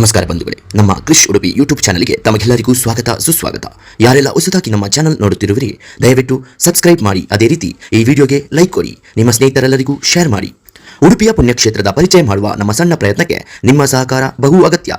ನಮಸ್ಕಾರ ಬಂಧುಗಳೇ, ನಮ್ಮ ಕ್ರಿಶ್ ಉಡುಪಿ ಯೂಟ್ಯೂಬ್ ಚಾನಲ್ಗೆ ತಮಗೆಲ್ಲರಿಗೂ ಸ್ವಾಗತ ಸುಸ್ವಾಗತ. ಯಾರೆಲ್ಲ ಹೊಸದಾಗಿ ನಮ್ಮ ಚಾನಲ್ ನೋಡುತ್ತಿರುವಿರಿ ದಯವಿಟ್ಟು ಸಬ್ಸ್ಕ್ರೈಬ್ ಮಾಡಿ, ಅದೇ ರೀತಿ ಈ ವಿಡಿಯೋಗೆ ಲೈಕ್ ಕೊಡಿ, ನಿಮ್ಮ ಸ್ನೇಹಿತರೆಲ್ಲರಿಗೂ ಶೇರ್ ಮಾಡಿ. ಉಡುಪಿಯ ಪುಣ್ಯಕ್ಷೇತ್ರದ ಪರಿಚಯ ಮಾಡುವ ನಮ್ಮ ಸಣ್ಣ ಪ್ರಯತ್ನಕ್ಕೆ ನಿಮ್ಮ ಸಹಕಾರ ಬಹು ಅಗತ್ಯ.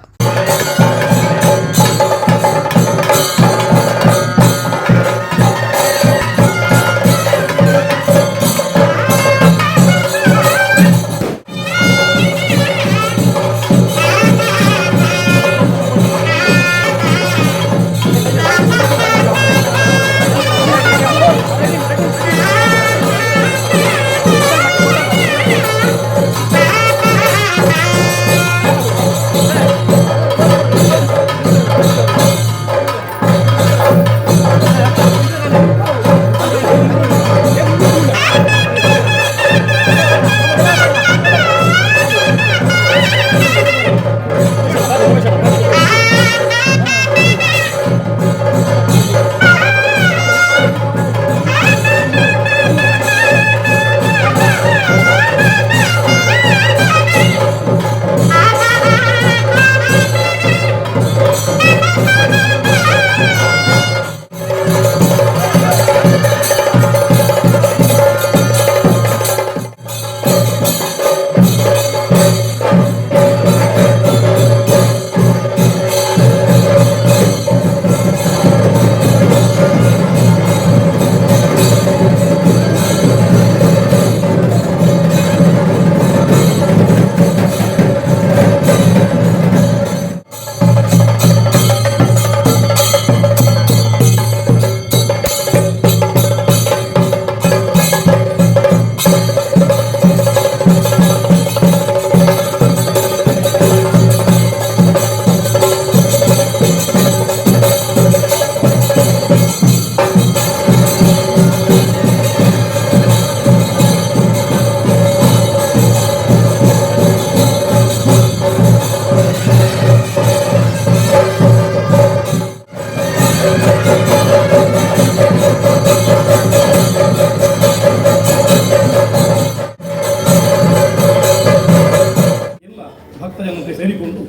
ಭಕ್ತಜನತೆ ಸೇರಿಕೊಂಡು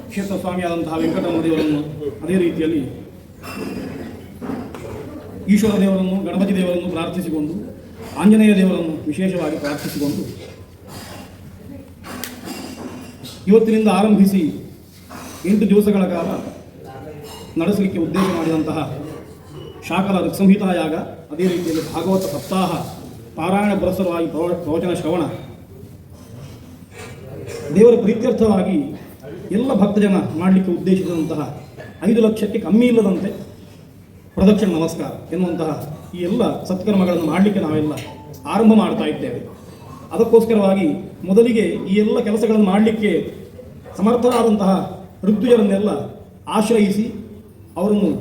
ಕ್ಷೇತ್ರ ಸ್ವಾಮಿಯಾದಂತಹ ವೆಂಕಟರಮಣ ದೇವರನ್ನು, ಅದೇ ರೀತಿಯಲ್ಲಿ ಈಶ್ವರ ದೇವರನ್ನು, ಗಣಪತಿ ದೇವರನ್ನು ಪ್ರಾರ್ಥಿಸಿಕೊಂಡು, ಆಂಜನೇಯ ದೇವರನ್ನು ವಿಶೇಷವಾಗಿ ಪ್ರಾರ್ಥಿಸಿಕೊಂಡು ಇವತ್ತಿನಿಂದ ಆರಂಭಿಸಿ 8 ದಿವಸಗಳ ಕಾಲ ನಡೆಸಲಿಕ್ಕೆ ಉದ್ದೇಶ ಮಾಡಿದಂತಹ ಶಾಕಲ ಋಕ್ಸಂಹಿತಾ ಯಾಗ, ಅದೇ ರೀತಿಯಲ್ಲಿ ಭಾಗವತ ಸಪ್ತಾಹ, ಪಾರಾಯಣ ಪುರಸ್ಸರವಾಗಿ ಪ್ರವಚನ ಶ್ರವಣ, ದೇವರ ಪ್ರೀತ್ಯರ್ಥವಾಗಿ ಎಲ್ಲ ಭಕ್ತಜನ ಮಾಡಲಿಕ್ಕೆ ಉದ್ದೇಶಿಸಿದಂತಹ 5 ಲಕ್ಷಕ್ಕೆ ಕಮ್ಮಿ ಇಲ್ಲದಂತೆ ಪ್ರದಕ್ಷಿಣ ನಮಸ್ಕಾರ ಎನ್ನುವಂತಹ ಈ ಎಲ್ಲ ಸತ್ಕರ್ಮಗಳನ್ನು ಮಾಡಲಿಕ್ಕೆ ನಾವೆಲ್ಲ ಆರಂಭ ಮಾಡ್ತಾ ಇದ್ದೇವೆ. ಅದಕ್ಕೋಸ್ಕರವಾಗಿ ಮೊದಲಿಗೆ ಈ ಎಲ್ಲ ಕೆಲಸಗಳನ್ನು ಮಾಡಲಿಕ್ಕೆ ಸಮರ್ಥರಾದಂತಹ ಋತ್ವಿಜರನ್ನೆಲ್ಲ ಆಶ್ರಯಿಸಿ ಅವರನ್ನು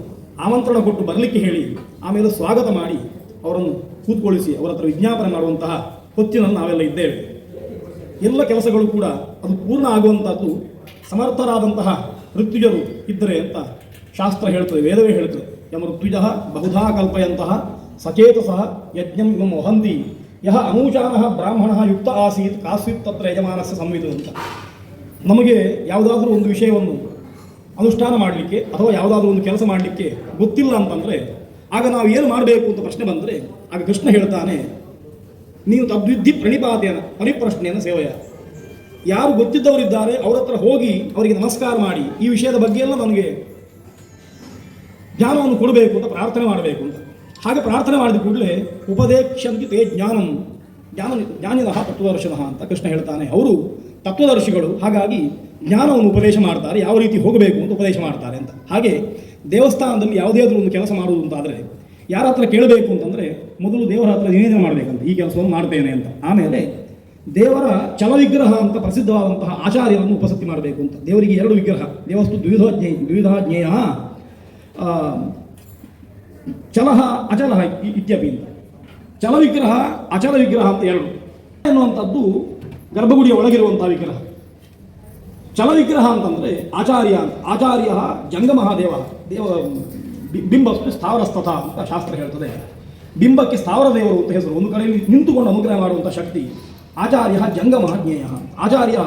ಆಮಂತ್ರಣ ಕೊಟ್ಟು ಬರಲಿಕ್ಕೆ ಹೇಳಿ, ಆಮೇಲೆ ಸ್ವಾಗತ ಮಾಡಿ ಅವರನ್ನು ಕೂತ್ಕೊಳ್ಳಿಸಿ ಅವರ ಹತ್ರ ವಿಜ್ಞಾಪನೆ ಮಾಡುವಂತಹ ಹೊತ್ತಿನಲ್ಲಿ ನಾವೆಲ್ಲ ಇದ್ದೇವೆ. ಎಲ್ಲ ಕೆಲಸಗಳು ಕೂಡ ಅದು ಪೂರ್ಣ ಆಗುವಂಥದ್ದು ಸಮರ್ಥರಾದಂತಹ ಋತ್ವಿಜರು ಇದ್ದರೆ ಅಂತ ಶಾಸ್ತ್ರ ಹೇಳ್ತದೆ, ವೇದವೇ ಹೇಳ್ತದೆ. ಯಮ ಋತ್ವಿಜ ಬಹುಧಾ ಕಲ್ಪಯಂತಹ ಸಚೇತಸಃ ಯಜ್ಞಂ ಇಮಂ ವಹಂತಿ ಯಹ ಅನೂಚಾನಃ ಬ್ರಾಹ್ಮಣಃ ಯುಕ್ತ ಆಸೀತ್ ಕಾಸ್ವಿತ್ ತತ್ರ ಯಜಮಾನಸ್ಯ ಸಂವಿದು ಅಂತ. ನಮಗೆ ಯಾವುದಾದ್ರೂ ಒಂದು ವಿಷಯವನ್ನು ಅನುಷ್ಠಾನ ಮಾಡಲಿಕ್ಕೆ ಅಥವಾ ಯಾವುದಾದ್ರೂ ಒಂದು ಕೆಲಸ ಮಾಡಲಿಕ್ಕೆ ಗೊತ್ತಿಲ್ಲ ಅಂತಂದರೆ ಆಗ ನಾವು ಏನು ಮಾಡಬೇಕು ಅಂತ ಪ್ರಶ್ನೆ ಬಂದರೆ ಆಗ ಕೃಷ್ಣ ಹೇಳ್ತಾನೆ, ನೀವು ತದ್ವಿಧಿ ಪ್ರಣಿಪಾತೇನ ಪರಿಪ್ರಶ್ನೆಯನ್ನು ಸೇವೆಯ. ಯಾರು ಗೊತ್ತಿದ್ದವರಿದ್ದಾರೆ ಅವರ ಹತ್ರ ಹೋಗಿ ಅವರಿಗೆ ನಮಸ್ಕಾರ ಮಾಡಿ ಈ ವಿಷಯದ ಬಗ್ಗೆ ಎಲ್ಲ ನನಗೆ ಜ್ಞಾನವನ್ನು ಕೊಡಬೇಕು ಅಂತ ಪ್ರಾರ್ಥನೆ ಮಾಡಬೇಕು ಅಂತ. ಹಾಗೆ ಪ್ರಾರ್ಥನೆ ಮಾಡಿದ ಕೂಡಲೇ ಉಪದೇಶಂತಿ ತೇ ಜ್ಞಾನಂ ಜ್ಞಾನಿನಃ ತತ್ವದರ್ಶನಃ ಅಂತ ಕೃಷ್ಣ ಹೇಳ್ತಾನೆ. ಅವರು ತತ್ವದರ್ಶಿಗಳು, ಹಾಗಾಗಿ ಜ್ಞಾನವನ್ನು ಉಪದೇಶ ಮಾಡ್ತಾರೆ, ಯಾವ ರೀತಿ ಹೋಗಬೇಕು ಅಂತ ಉಪದೇಶ ಮಾಡ್ತಾರೆ ಅಂತ. ಹಾಗೆ ದೇವಸ್ಥಾನದಲ್ಲಿ ಯಾವುದೇ ಆದರೂ ಒಂದು ಕೆಲಸ ಮಾಡುವುದು ಅಂತಾದರೆ ಯಾರ ಹತ್ರ ಕೇಳಬೇಕು ಅಂತಂದರೆ ಮೊದಲು ದೇವರ ಹತ್ರ ನಿವೇದನೆ ಮಾಡಬೇಕಂತ, ಈ ಕೆಲಸವನ್ನು ಮಾಡ್ತೇನೆ ಅಂತ. ಆಮೇಲೆ ದೇವರ ಚಲವಿಗ್ರಹ ಅಂತ ಪ್ರಸಿದ್ಧವಾದಂತಹ ಆಚಾರ್ಯರನ್ನು ಉಪಸತಿ ಮಾಡಬೇಕು ಅಂತ. ದೇವರಿಗೆ 2 ವಿಗ್ರಹ, ದೇವಸ್ತು ದ್ವಿಧಾ ಜ್ಞೇಯ ಚಲಹ ಅಚಲಹ ಇತ್ಯಪಿ ಅಂತ. ಚಲವಿಗ್ರಹ ಅಚಲ ವಿಗ್ರಹ ಅಂತ 2 ಎನ್ನುವಂಥದ್ದು ಗರ್ಭಗುಡಿಯ ಒಳಗಿರುವಂತಹ ವಿಗ್ರಹ. ಚಲವಿಗ್ರಹ ಅಂತಂದರೆ ಆಚಾರ್ಯ ಅಂತ. ಆಚಾರ್ಯ ಜಂಗಮಃ ದೇವ ಬಿಂಬಸ್ತು ಸ್ಥಾವರಸ್ತಥ ಅಂತ ಶಾಸ್ತ್ರ ಹೇಳ್ತದೆ. ಬಿಂಬಕ್ಕೆ ಸ್ಥಾವರ ದೇವರು ಅಂತ ಹೆಸರು. ಒಂದು ಕಡೆಯಲ್ಲಿ ನಿಂತುಕೊಂಡು ಅನುಗ್ರಹ ಮಾಡುವಂಥ ಶಕ್ತಿ. ಆಚಾರ್ಯ ಜಂಗಮ ಜ್ಞೇಯ. ಆಚಾರ್ಯ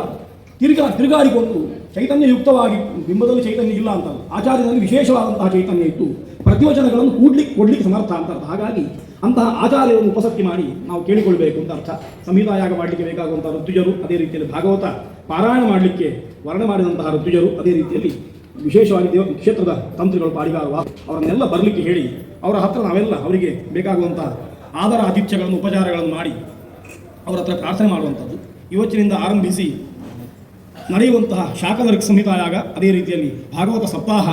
ತಿರುಗಾಡಿಕೊಂಡು ಚೈತನ್ಯಯುಕ್ತವಾಗಿ, ಬಿಂಬದಲ್ಲಿ ಚೈತನ್ಯ ಇಲ್ಲ ಅಂತ, ಆಚಾರ್ಯದಲ್ಲಿ ವಿಶೇಷವಾದಂತಹ ಚೈತನ್ಯ ಇತ್ತು, ಪ್ರತಿವಚನಗಳನ್ನು ಕೊಡ್ಲಿಕ್ಕೆ ಸಮರ್ಥ ಅಂತ ಅರ್ಥ. ಹಾಗಾಗಿ ಅಂತಹ ಆಚಾರ್ಯರನ್ನು ಉಪಸಕ್ತಿ ಮಾಡಿ ನಾವು ಕೇಳಿಕೊಳ್ಬೇಕು ಅಂತ ಅರ್ಥ. ಸಂಹಿತಾಯಾಗ ಮಾಡಲಿಕ್ಕೆ ಬೇಕಾಗುವಂತಹ ಋತುಜರು, ಅದೇ ರೀತಿಯಲ್ಲಿ ಭಾಗವತ ಪಾರಾಯಣ ಮಾಡಲಿಕ್ಕೆ ವರ್ಣನೆ ಮಾಡಿದಂತಹ ಋತುಜರು, ಅದೇ ರೀತಿಯಲ್ಲಿ ವಿಶೇಷವಾಗಿ ಕ್ಷೇತ್ರದ ತಂತ್ರಿಗಳು, ಪಾಡಿಗಾರರು, ಅವರನ್ನೆಲ್ಲ ಬರಲಿಕ್ಕೆ ಹೇಳಿ ಅವರ ಹತ್ರ ನಾವೆಲ್ಲ ಅವರಿಗೆ ಬೇಕಾಗುವಂತಹ ಆದರ ಆತಿಥ್ಯಗಳನ್ನು, ಉಪಚಾರಗಳನ್ನು ಮಾಡಿ ಅವರ ಹತ್ರ ಪ್ರಾರ್ಥನೆ ಮಾಡುವಂಥದ್ದು. ಇವತ್ತಿನಿಂದ ಆರಂಭಿಸಿ ನಡೆಯುವಂತಹ ಶಾಕನರ್ಕ ಸಂಹಿತಾಯಾಗ, ಅದೇ ರೀತಿಯಲ್ಲಿ ಭಾಗವತ ಸಪ್ತಾಹ,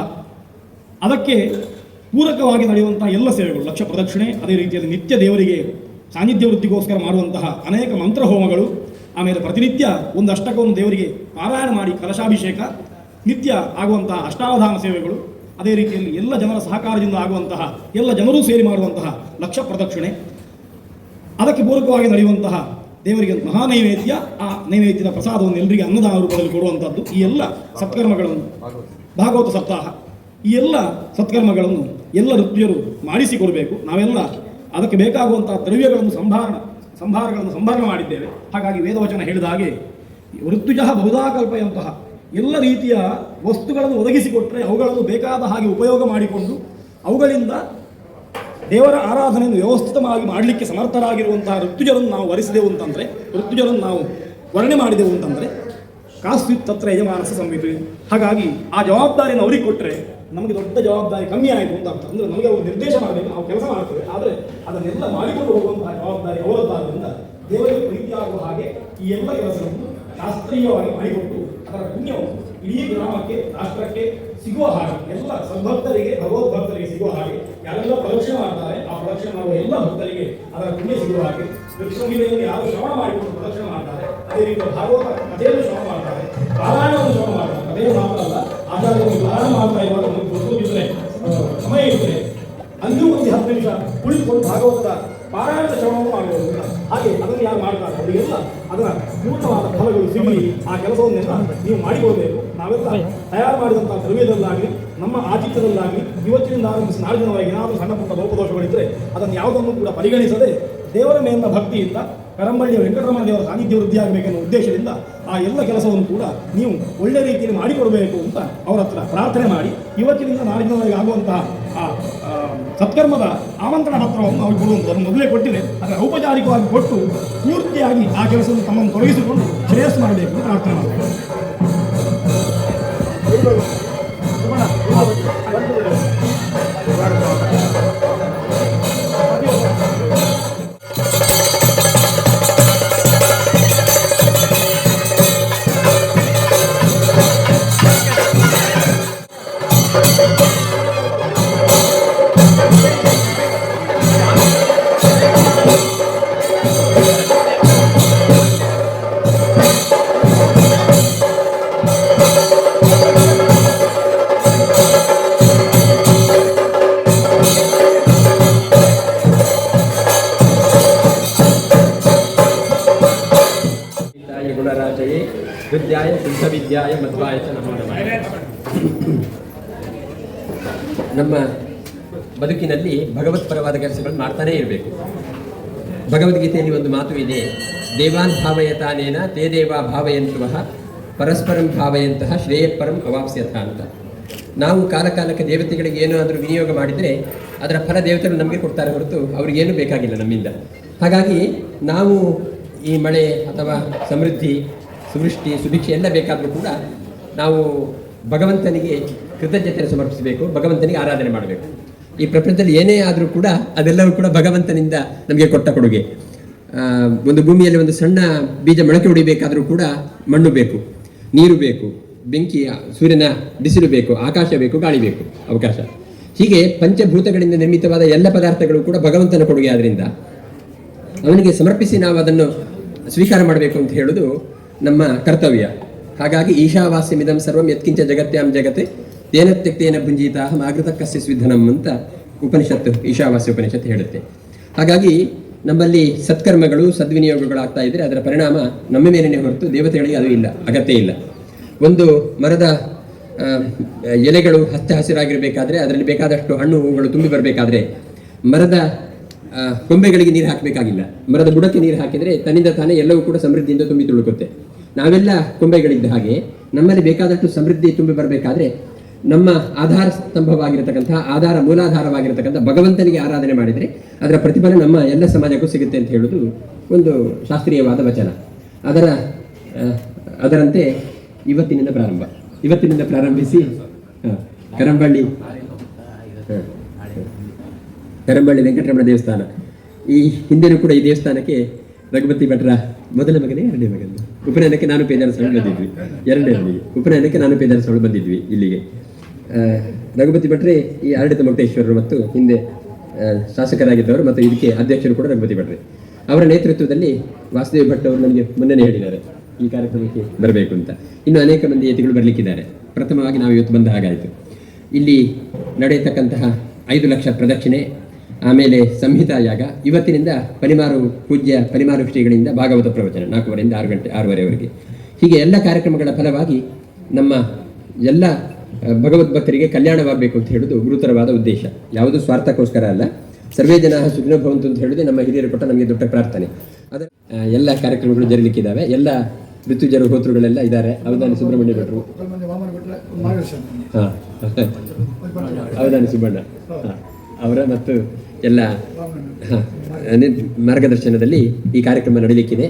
ಅದಕ್ಕೆ ಪೂರಕವಾಗಿ ನಡೆಯುವಂತಹ ಎಲ್ಲ ಸೇವೆಗಳು, ಲಕ್ಷ ಪ್ರದಕ್ಷಿಣೆ, ಅದೇ ರೀತಿಯಲ್ಲಿ ನಿತ್ಯ ದೇವರಿಗೆ ಸಾನ್ನಿಧ್ಯ ವೃದ್ಧಿಗೋಸ್ಕರ ಮಾಡುವಂತಹ ಅನೇಕ ಮಂತ್ರ ಹೋಮಗಳು, ಆಮೇಲೆ ಪ್ರತಿನಿತ್ಯ ಒಂದು ಅಷ್ಟಕವನ್ನು ದೇವರಿಗೆ ಪಾರಾಯಣ ಮಾಡಿ ಕಲಶಾಭಿಷೇಕ, ನಿತ್ಯ ಆಗುವಂತಹ ಅಷ್ಟಾವಧಾನ ಸೇವೆಗಳು, ಅದೇ ರೀತಿಯಲ್ಲಿ ಎಲ್ಲ ಜನರ ಸಹಕಾರದಿಂದ ಆಗುವಂತಹ, ಎಲ್ಲ ಜನರೂ ಸೇರಿ ಮಾಡುವಂತಹ ಲಕ್ಷ ಪ್ರದಕ್ಷಿಣೆ, ಅದಕ್ಕೆ ಪೂರಕವಾಗಿ ನಡೆಯುವಂತಹ ದೇವರಿಗೆ ಮಹಾ ನೈವೇದ್ಯ, ಆ ನೈವೇದ್ಯದ ಪ್ರಸಾದವನ್ನು ಎಲ್ಲರಿಗೆ ಅನ್ನದಾನ ರೂಪದಲ್ಲಿ ಕೊಡುವಂಥದ್ದು, ಈ ಎಲ್ಲ ಸತ್ಕರ್ಮಗಳನ್ನು, ಭಾಗವತ ಸಪ್ತಾಹ, ಈ ಎಲ್ಲ ಸತ್ಕರ್ಮಗಳನ್ನು ಎಲ್ಲ ಋತ್ವಿಯರು ಮಾಡಿಸಿಕೊಡಬೇಕು. ನಾವೆಲ್ಲ ಅದಕ್ಕೆ ಬೇಕಾಗುವಂತಹ ದ್ರವ್ಯಗಳನ್ನು ಸಂಭಾರಣೆ ಮಾಡಿದ್ದೇವೆ. ಹಾಗಾಗಿ ವೇದವಚನ ಹೇಳಿದ ಹಾಗೆ ಋತ್ವಿಜಃ ಬಹುಧಾ ಕಲ್ಪೆಯಂತಹ ಎಲ್ಲ ರೀತಿಯ ವಸ್ತುಗಳನ್ನು ಒದಗಿಸಿಕೊಟ್ಟರೆ ಅವುಗಳನ್ನು ಬೇಕಾದ ಹಾಗೆ ಉಪಯೋಗ ಮಾಡಿಕೊಂಡು ಅವುಗಳಿಂದ ದೇವರ ಆರಾಧನೆಯನ್ನು ವ್ಯವಸ್ಥಿತವಾಗಿ ಮಾಡಲಿಕ್ಕೆ ಸಮರ್ಥರಾಗಿರುವಂತಹ ಋತುಜರನ್ನು ನಾವು ವರಿಸಿದೆವು ಅಂತಂದರೆ, ಋತುಜರನ್ನು ನಾವು ವರ್ಣನೆ ಮಾಡಿದೆವು ಅಂತಂದರೆ ಕಾಸ್ವಿತ್ ತತ್ರ ಯಜಮಾನಸ ಸಂವಿತ್. ಹಾಗಾಗಿ ಆ ಜವಾಬ್ದಾರಿಯನ್ನು ಅವರಿಗೆ ಕೊಟ್ಟರೆ ನಮಗೆ ದೊಡ್ಡ ಜವಾಬ್ದಾರಿ ಕಮ್ಮಿ ಆಯಿತು ಅಂತ ಅರ್ಥ. ಅಂದರೆ ನಮಗೆ ಅವರು ನಿರ್ದೇಶ ಮಾಡಬೇಕು, ನಾವು ಕೆಲಸ ಮಾಡ್ತೇವೆ, ಆದರೆ ಅದನ್ನೆಲ್ಲ ಮಾಡಿಕೊಂಡು ಹೋಗುವಂತಹ ಜವಾಬ್ದಾರಿ ಅವರದ್ದಾದ್ದರಿಂದ ದೇವರಿಗೆ ಪ್ರೀತಿಯಾಗುವ ಹಾಗೆ ಈ ಎಲ್ಲ ಕೆಲಸವನ್ನು ಶಾಸ್ತ್ರೀಯವಾಗಿ ಮಾಡಿಕೊಟ್ಟು ಅದರ ಪುಣ್ಯವು ಇಡೀ ಗ್ರಾಮಕ್ಕೆ, ರಾಷ್ಟ್ರಕ್ಕೆ ಸಿಗುವ ಹಾಗೆ, ಎಲ್ಲ ಸದ್ಭಕ್ತರಿಗೆ, ಭಗವದ್ಭಕ್ತರಿಗೆ ಸಿಗುವ ಹಾಗೆ, ಯಾರೆಲ್ಲ ಪ್ರದಕ್ಷಿಣೆ ಮಾಡ್ತಾರೆ ಆ ಪ್ರದಕ್ಷಿಣೆ ಮಾಡುವ ಎಲ್ಲ ಭಕ್ತರಿಗೆ ಅದರ ಪುಣ್ಯ ಸಿಗುವ ಹಾಗೆ, ವೃಕ್ಷಮೂಲೆಯಲ್ಲಿ ಯಾರು ಶ್ರವಣ ಮಾಡಿಕೊಂಡು ಪ್ರದಕ್ಷಿಣೆ ಮಾಡ್ತಾರೆ, ಅದೇ ರೀತಿ ಭಾಗವತ ಕಥೆಯನ್ನು ಶ್ರವಣ ಮಾಡ್ತಾರೆ, ಪಾರಾಯಣವನ್ನು ಶ್ರವಣ ಮಾಡ್ತಾರೆ. ಕಥೆಯು ಮಾತ್ರ ಅಲ್ಲ, ಆಚಾರ್ಯರು ಪಾರಾಯಣ ಮಾಡ್ತಾ ಇರುವಾಗ ನಮಗೆ ಗೊತ್ತಿದ್ರೆ, ಸಮಯ ಇದ್ದರೆ ಅಲ್ಲಿಯೂ ಒಂದು 10 ನಿಮಿಷ ಕುಳಿತುಕೊಂಡು ಭಾಗವತದ ಪಾರಾಯಣದ ಶ್ರವಣವನ್ನು ಮಾಡಬಹುದು. ಹಾಗೆ ಅದನ್ನು ಯಾರು ಮಾಡ್ತಾರೆ ಅವರಿಗೆಲ್ಲ ಅದರ ಪೂರ್ಣವಾದ ಫಲಗಳು ಸಿಗಲಿ, ಆ ಕೆಲಸವನ್ನೆಲ್ಲ ನೀವು ಮಾಡಿಕೊಳ್ಬೇಕು. ನಾವೆಲ್ಲ ತಯಾರು ಮಾಡಿದಂತಹ ದ್ರವ್ಯದಲ್ಲಾಗಲಿ, ನಮ್ಮ ಆತಿಥ್ಯದಲ್ಲಾಗಲಿ, ಇವತ್ತಿನಿಂದ ಆರಂಭಿಸಿ ನಾಡಿನವರೆಗೆ ಏನಾದರೂ ಸಣ್ಣ ಪುಟ್ಟ ಲೋಪದೋಷಗಳಿದ್ದರೆ ಅದನ್ನು ಯಾವುದನ್ನು ಕೂಡ ಪರಿಗಣಿಸದೆ ದೇವರ ಮೇಲಿನ ಭಕ್ತಿಯಿಂದ ಕರಂಬಳ್ಳಿಯ ವೆಂಕಟರಮಣ ದೇವರ ಸಾನ್ನಿಧ್ಯ ವೃದ್ಧಿಯಾಗಬೇಕೆನ್ನುವ ಉದ್ದೇಶದಿಂದ ಆ ಎಲ್ಲ ಕೆಲಸವನ್ನು ಕೂಡ ನೀವು ಒಳ್ಳೆ ರೀತಿಯಲ್ಲಿ ಮಾಡಿಕೊಡಬೇಕು ಅಂತ ಅವರ ಹತ್ರ ಪ್ರಾರ್ಥನೆ ಮಾಡಿ, ಇವತ್ತಿನಿಂದ ನಾಡಿನವರೆಗೆ ಆಗುವಂತಹ ಆ ಸತ್ಕರ್ಮದ ಆಮಂತ್ರಣ ಪತ್ರವನ್ನು ಅವ್ರಿಗೆ ಕೊಡುವಂಥದ್ದು ಮೊದಲೇ ಕೊಟ್ಟಿದೆ. ಅದರ ಔಪಚಾರಿಕವಾಗಿ ಕೊಟ್ಟು ಪೂರ್ತಿಯಾಗಿ ಆ ಕೆಲಸವನ್ನು ತಮ್ಮನ್ನು ತೊಡಗಿಸಿಕೊಂಡು ಶ್ರೇಯಸ್ ಮಾಡಬೇಕು ಅಂತ ಪ್ರಾರ್ಥನೆ ಮಾಡಬೇಕು. ಗುಣರಾಜಯೇ ವಿದ್ಯಾಯ ಸಿದ್ಧವಿದ್ಯಾಯ ಮಧ್ವಾಯ ಚ ನಮೋ ನಮಃ. ನಮ್ಮ ಬದುಕಿನಲ್ಲಿ ಭಗವತ್ಪರವಾದ ಕೆಲಸಗಳನ್ನು ಮಾಡ್ತಾನೇ ಇರಬೇಕು. ಭಗವದ್ಗೀತೆಯಲ್ಲಿ ಒಂದು ಮಾತು ಇದೆ, ದೇವಾನ್ ಭಾವಯತಾನೇನ ತೇ ದೇವಾ ಭಾವಯಂತುವಃ ಪರಸ್ಪರಂ ಭಾವಯಂತಹ ಶ್ರೇಯಪರಂ ಅವಾಪ್ಸ್ಯಥ ಅಂತ. ನಾವು ಕಾಲಕಾಲಕ್ಕೆ ದೇವತೆಗಳಿಗೆ ಏನಾದರೂ ವಿನಿಯೋಗ ಮಾಡಿದರೆ ಅದರ ಫಲ ದೇವತೆಗಳು ನಮಗೆ ಕೊಡ್ತಾರೆ ಹೊರತು ಅವ್ರಿಗೇನು ಬೇಕಾಗಿಲ್ಲ ನಮ್ಮಿಂದ. ಹಾಗಾಗಿ ನಾವು ಈ ಮಳೆ ಅಥವಾ ಸಮೃದ್ಧಿ, ಸುವೃಷ್ಟಿ, ಸುಭಿಕ್ಷೆ ಎಲ್ಲ ಬೇಕಾದರೂ ಕೂಡ ನಾವು ಭಗವಂತನಿಗೆ ಕೃತಜ್ಞತೆಯನ್ನು ಸಮರ್ಪಿಸಬೇಕು, ಭಗವಂತನಿಗೆ ಆರಾಧನೆ ಮಾಡಬೇಕು. ಈ ಪ್ರಪಂಚದಲ್ಲಿ ಏನೇ ಆದರೂ ಕೂಡ ಅದೆಲ್ಲವೂ ಕೂಡ ಭಗವಂತನಿಂದ ನಮಗೆ ಕೊಟ್ಟ ಕೊಡುಗೆ. ಒಂದು ಭೂಮಿಯಲ್ಲಿ ಒಂದು ಸಣ್ಣ ಬೀಜ ಮೊಳಕೆ ಹೊಡಿಬೇಕಾದರೂ ಕೂಡ ಮಣ್ಣು ಬೇಕು, ನೀರು ಬೇಕು, ಬೆಂಕಿ, ಸೂರ್ಯನ ಬಿಸಿಲು ಬೇಕು, ಆಕಾಶ ಬೇಕು, ಗಾಳಿ ಬೇಕು, ಅವಕಾಶ. ಹೀಗೆ ಪಂಚಭೂತಗಳಿಂದ ನಿರ್ಮಿತವಾದ ಎಲ್ಲ ಪದಾರ್ಥಗಳು ಕೂಡ ಭಗವಂತನ ಕೊಡುಗೆ. ಆದ್ದರಿಂದ ಅವನಿಗೆ ಸಮರ್ಪಿಸಿ ನಾವು ಅದನ್ನು ಸ್ವೀಕಾರ ಮಾಡಬೇಕು ಅಂತ ಹೇಳೋದು ನಮ್ಮ ಕರ್ತವ್ಯ. ಹಾಗಾಗಿ ಈಶಾವಾಸ್ಯಮಿದಂ ಸರ್ವಂ ಯತ್ಕಿಂಚ ಜಗತ್ಯಾಂ ಜಗತ್ ತೇನ ತ್ಯಕ್ತೇನ ಭುಂಜೀತಾಹಂ ಆಗೃತ ಕಸ್ಯ ಸ್ವಿಧನಂ ಅಂತ ಉಪನಿಷತ್ತು, ಈಶಾವಾಸ್ಯ ಉಪನಿಷತ್ತು ಹೇಳುತ್ತೆ. ಹಾಗಾಗಿ ನಮ್ಮಲ್ಲಿ ಸತ್ಕರ್ಮಗಳು, ಸದ್ವಿನಿಯೋಗಗಳಾಗ್ತಾ ಇದ್ದರೆ ಅದರ ಪರಿಣಾಮ ನಮ್ಮ ಮೇಲೇನೆ ಹೊರತು ದೇವತೆಗಳಿಗೆ ಅದು ಇಲ್ಲ, ಅಗತ್ಯ ಇಲ್ಲ. ಒಂದು ಮರದ ಎಲೆಗಳು ಹಚ್ಚ ಹಸಿರಾಗಿರಬೇಕಾದ್ರೆ, ಅದರಲ್ಲಿ ಬೇಕಾದಷ್ಟು ಹಣ್ಣು ಹೂಗಳು ತುಂಬಿ ಬರಬೇಕಾದ್ರೆ ಮರದ ಕೊಂಬೆಗಳಿಗೆ ನೀರು ಹಾಕಬೇಕಾಗಿಲ್ಲ. ಮರದ ಬುಡಕ್ಕೆ ನೀರು ಹಾಕಿದರೆ ತನ್ನಿಂದ ತಾನೇ ಎಲ್ಲವೂ ಕೂಡ ಸಮೃದ್ಧಿಯಿಂದ ತುಂಬಿ ತುಳುಕುತ್ತೆ. ನಾವೆಲ್ಲ ಕೊಂಬೆಗಳಿದ್ದ ಹಾಗೆ ನಮ್ಮಲ್ಲಿ ಬೇಕಾದಷ್ಟು ಸಮೃದ್ಧಿ ತುಂಬಿ ಬರಬೇಕಾದ್ರೆ ನಮ್ಮ ಆಧಾರ ಸ್ತಂಭವಾಗಿರತಕ್ಕಂತಹ ಮೂಲಾಧಾರವಾಗಿರತಕ್ಕಂಥ ಭಗವಂತನಿಗೆ ಆರಾಧನೆ ಮಾಡಿದರೆ ಅದರ ಪ್ರತಿಫಲ ನಮ್ಮ ಎಲ್ಲ ಸಮಾಜಕ್ಕೂ ಸಿಗುತ್ತೆ ಅಂತ ಹೇಳುವುದು ಒಂದು ಶಾಸ್ತ್ರೀಯವಾದ ವಚನ. ಅದರಂತೆ ಇವತ್ತಿನಿಂದ ಪ್ರಾರಂಭಿಸಿ ಕರಂಬಳ್ಳಿ ವೆಂಕಟರಮಣ ದೇವಸ್ಥಾನ, ಈ ಹಿಂದೆನೂ ಕೂಡ ಈ ದೇವಸ್ಥಾನಕ್ಕೆ ರಘುಪತಿ ಭಟ್ರ ಮೊದಲ ಮಗನೇ ಎರಡನೇ ಮಗನ ಉಪನಯನಕ್ಕೆ ನಾನು ಪೇಜಾರಸ್ವಾಮಿ ಬಂದಿದ್ವಿ. ಉಪನಯನಕ್ಕೆ ನಾನು ಪೇಜಾರಸ್ವಾಮಿ ಬಂದಿದ್ವಿ ಇಲ್ಲಿಗೆ. ರಘುಪತಿ ಭಟ್ರೆ ಈ ಆಡಳಿತ ಮಮಟೇಶ್ವರರು ಮತ್ತು ಹಿಂದೆ ಶಾಸಕರಾಗಿದ್ದವರು ಮತ್ತು ಇದಕ್ಕೆ ಅಧ್ಯಕ್ಷರು ಕೂಡ ರಘುಪತಿ ಭಟ್ರೆ. ಅವರ ನೇತೃತ್ವದಲ್ಲಿ ವಾಸುದೇವ ಭಟ್ ಅವರು ನನಗೆ ಮುನ್ನನೇ ಹೇಳಿದ್ದಾರೆ ಈ ಕಾರ್ಯಕ್ರಮಕ್ಕೆ ಬರಬೇಕು ಅಂತ. ಇನ್ನು ಅನೇಕ ಮಂದಿ ಯತಿಗಳು ಬರಲಿಕ್ಕಿದ್ದಾರೆ. ಪ್ರಥಮವಾಗಿ ನಾವು ಇವತ್ತು ಬಂದ ಹಾಗಾಯಿತು. ಇಲ್ಲಿ ನಡೆಯತಕ್ಕಂತಹ 5 ಲಕ್ಷ ಪ್ರದಕ್ಷಿಣೆ, ಆಮೇಲೆ ಸಂಹಿತಾ ಯಾಗ, ಇವತ್ತಿನಿಂದ ಪೂಜ್ಯ ಪರಿಮಾರು ಶ್ರೀಗಳಿಂದ ಭಾಗವತ ಪ್ರವಚನ 4:30ರಿಂದ 6:30ವರೆಗೆ. ಹೀಗೆ ಎಲ್ಲ ಕಾರ್ಯಕ್ರಮಗಳ ಫಲವಾಗಿ ನಮ್ಮ ಎಲ್ಲ ಭಗವದ್ಭಕ್ತರಿಗೆ ಕಲ್ಯಾಣವಾಗಬೇಕು ಅಂತ ಹೇಳುವುದು ಗುರುತರವಾದ ಉದ್ದೇಶ. ಯಾವುದೂ ಸ್ವಾರ್ಥಕ್ಕೋಸ್ಕರ ಅಲ್ಲ. ಸರ್ವೇ ಜನ ಸುಖಿನೋ ಭವಂತು ಅಂತ ಹೇಳುವುದೇ ನಮ್ಮ ಹಿರಿಯರು ಕೊಟ್ಟ ನಮಗೆ ದೊಡ್ಡ ಪ್ರಾರ್ಥನೆ. ಅದರ ಎಲ್ಲ ಕಾರ್ಯಕ್ರಮಗಳು ಜರಲಿಕ್ಕಿದ್ದಾವೆ. ಎಲ್ಲ ಋತುಜರು ಹೋತೃಗಳೆಲ್ಲ ಇದ್ದಾರೆ. ಅವಧಾನಿ ಸುಬ್ರಹ್ಮಣ್ಯ ಭಟ್ರು, ಅವಧಾನಿ ಸುಬ್ಬಣ್ಣ ಅವರ ಮತ್ತು ಎಲ್ಲ ಮಾರ್ಗದರ್ಶನದಲ್ಲಿ ಈ ಕಾರ್ಯಕ್ರಮ ನಡೀಲಿಕ್ಕಿದೆ.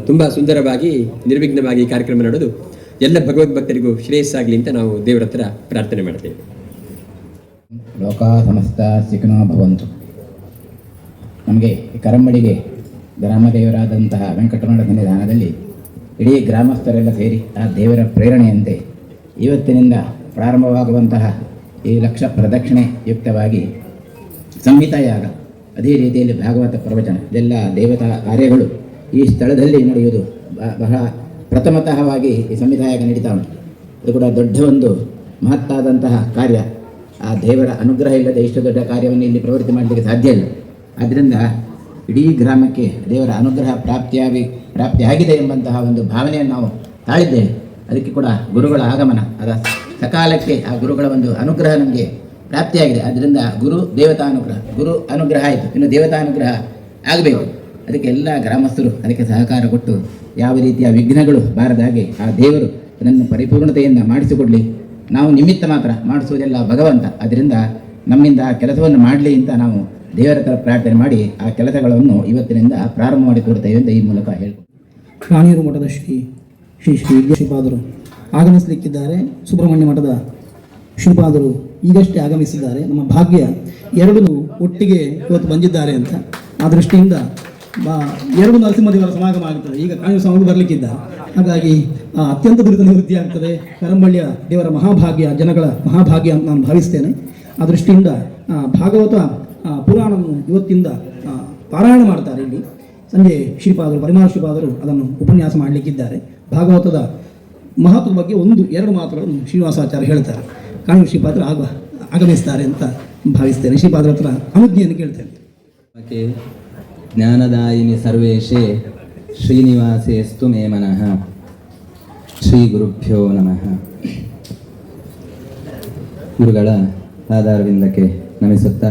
ತುಂಬ ಸುಂದರವಾಗಿ ನಿರ್ವಿಘ್ನವಾಗಿ ಈ ಕಾರ್ಯಕ್ರಮ ನಡೆದು ಎಲ್ಲ ಭಗವದ್ಭಕ್ತರಿಗೂ ಶ್ರೇಯಸ್ಸಾಗಲಿ ಅಂತ ನಾವು ದೇವರ ಹತ್ರ ಪ್ರಾರ್ಥನೆ ಮಾಡ್ತೇವೆ. ಲೋಕ ಸಮಸ್ತ ಸುಖಿನೋ ಭವಂತು. ನಮಗೆ ಕರಂಬಳಿಗೆ ಗ್ರಾಮದೇವರಾದಂತಹ ವೆಂಕಟರಮಣ ಸನ್ನಿಧಾನದಲ್ಲಿ ಇಡೀ ಗ್ರಾಮಸ್ಥರೆಲ್ಲ ಸೇರಿ ಆ ದೇವರ ಪ್ರೇರಣೆಯಂತೆ ಇವತ್ತಿನಿಂದ ಪ್ರಾರಂಭವಾಗುವಂತಹ ಈ ಲಕ್ಷ ಪ್ರದಕ್ಷಿಣೆ ಯುಕ್ತವಾಗಿ ಸಂಹಿತಾಯಾಗ, ಅದೇ ರೀತಿಯಲ್ಲಿ ಭಾಗವತ ಪ್ರವಚನ, ಇದೆಲ್ಲ ದೇವತಾ ಕಾರ್ಯಗಳು ಈ ಸ್ಥಳದಲ್ಲಿ ನಡೆಯುವುದು ಬಹಳ ಪ್ರಥಮತಃವಾಗಿ ಈ ಸಂಹಿತಾಯಾಗ ನಡೀತಾ ಉಂಟು. ಇದು ಕೂಡ ದೊಡ್ಡ ಒಂದು ಮಹತ್ತಾದಂತಹ ಕಾರ್ಯ. ಆ ದೇವರ ಅನುಗ್ರಹ ಇಲ್ಲದೆ ಇಷ್ಟು ದೊಡ್ಡ ಕಾರ್ಯವನ್ನು ಇಲ್ಲಿ ಪ್ರವೃತ್ತಿ ಮಾಡಲಿಕ್ಕೆ ಸಾಧ್ಯ ಇಲ್ಲ. ಆದ್ದರಿಂದ ಇಡೀ ಗ್ರಾಮಕ್ಕೆ ದೇವರ ಅನುಗ್ರಹ ಪ್ರಾಪ್ತಿಯಾಗಿದೆ ಎಂಬಂತಹ ಒಂದು ಭಾವನೆಯನ್ನು ನಾವು ತಾಳಿದ್ದೇವೆ. ಅದಕ್ಕೆ ಕೂಡ ಗುರುಗಳ ಆಗಮನ, ಅದ ಸಕಾಲಕ್ಕೆ ಆ ಗುರುಗಳ ಒಂದು ಅನುಗ್ರಹ ನಮಗೆ ಪ್ರಾಪ್ತಿಯಾಗಿದೆ. ಆದ್ದರಿಂದ ಗುರು ಅನುಗ್ರಹ ಆಯಿತು, ಇನ್ನು ದೇವತಾನುಗ್ರಹ ಆಗಬೇಕು. ಅದಕ್ಕೆ ಎಲ್ಲ ಗ್ರಾಮಸ್ಥರು ಅದಕ್ಕೆ ಸಹಕಾರ ಕೊಟ್ಟು ಯಾವ ರೀತಿಯ ವಿಘ್ನಗಳು ಬಾರದಾಗೆ ಆ ದೇವರು ಅದನ್ನು ಪರಿಪೂರ್ಣತೆಯಿಂದ ಮಾಡಿಸಿಕೊಡಲಿ. ನಾವು ನಿಮಿತ್ತ ಮಾತ್ರ, ಮಾಡಿಸುವುದೆಲ್ಲ ಭಗವಂತ. ಅದರಿಂದ ನಮ್ಮಿಂದ ಆ ಕೆಲಸವನ್ನು ಮಾಡಲಿ ಅಂತ ನಾವು ದೇವರ ಹತ್ರ ಪ್ರಾರ್ಥನೆ ಮಾಡಿ ಆ ಕೆಲಸಗಳನ್ನು ಇವತ್ತಿನಿಂದ ಪ್ರಾರಂಭ ಮಾಡಿ ಕೊಡ್ತೇವೆ ಅಂತ ಈ ಮೂಲಕ ಹೇಳ್ಕೊಂಡು ರಾಣಿಯರು ಮಠದ ಶ್ರೀ ಶ್ರೀಪಾದರು ಆಗಮಿಸಲಿಕ್ಕಿದ್ದಾರೆ. ಸುಬ್ರಹ್ಮಣ್ಯ ಮಠದ ಶ್ರೀಪಾದರು ಈಗಷ್ಟೇ ಆಗಮಿಸಿದ್ದಾರೆ. ನಮ್ಮ ಭಾಗ್ಯ ಎರಡೂ ಒಟ್ಟಿಗೆ ಇವತ್ತು ಬಂದಿದ್ದಾರೆ ಅಂತ ಆ ದೃಷ್ಟಿಯಿಂದ ಎರಡು ನರಸಿಂಹದೇವರ ಸಮಾಗಮ ಆಗುತ್ತದೆ. ಈಗ ಕಾಂಗ್ರೆಸ್ ಸ್ವಾಮಿ ಬರಲಿಕ್ಕಿದ್ದಾರೆ. ಹಾಗಾಗಿ ಅತ್ಯಂತ ದುರಿತ ನಿವೃತ್ತಿ ಆಗ್ತದೆ. ಕರಂಬಳ್ಳಿಯ ದೇವರ ಮಹಾಭಾಗ್ಯ, ಜನಗಳ ಮಹಾಭಾಗ್ಯ ಅಂತ ನಾನು ಭಾವಿಸ್ತೇನೆ. ಆ ದೃಷ್ಟಿಯಿಂದ ಭಾಗವತ ಪುರಾಣವನ್ನು ಇವತ್ತಿಂದ ಪಾರಾಯಣ ಮಾಡ್ತಾರೆ. ಇಲ್ಲಿ ಸಂಜೆ ಪರಿಮಾರ ಶ್ರೀಪಾದರು ಅದನ್ನು ಉಪನ್ಯಾಸ ಮಾಡಲಿಕ್ಕಿದ್ದಾರೆ. ಭಾಗವತದ ಮಹತ್ವದ ಬಗ್ಗೆ 1-2 ಮಾತುಗಳನ್ನು ಶ್ರೀನಿವಾಸಾಚಾರ್ಯ ಹೇಳ್ತಾರೆ. ಕಾಂಗ್ರೆಸ್ ಶ್ರೀಪಾದರು ಆಗಮಿಸ್ತಾರೆ ಅಂತ ಭಾವಿಸ್ತೇನೆ. ಶ್ರೀಪಾದರ ಹತ್ರ ಅನುಜ್ಞೆಯನ್ನು ಕೇಳ್ತೇನೆ. ಜ್ಞಾನದಾಯಿನಿ ಸರ್ವೇಶೇ ಶ್ರೀನಿವಾಸೇಸ್ತು ಮೇ ಮನಃ. ಶ್ರೀ ಗುರುಭ್ಯೋ ನಮಃ. ಗುರುಗಳ ಆಧಾರವಿಂದಕ್ಕೆ ನಮಿಸುತ್ತಾ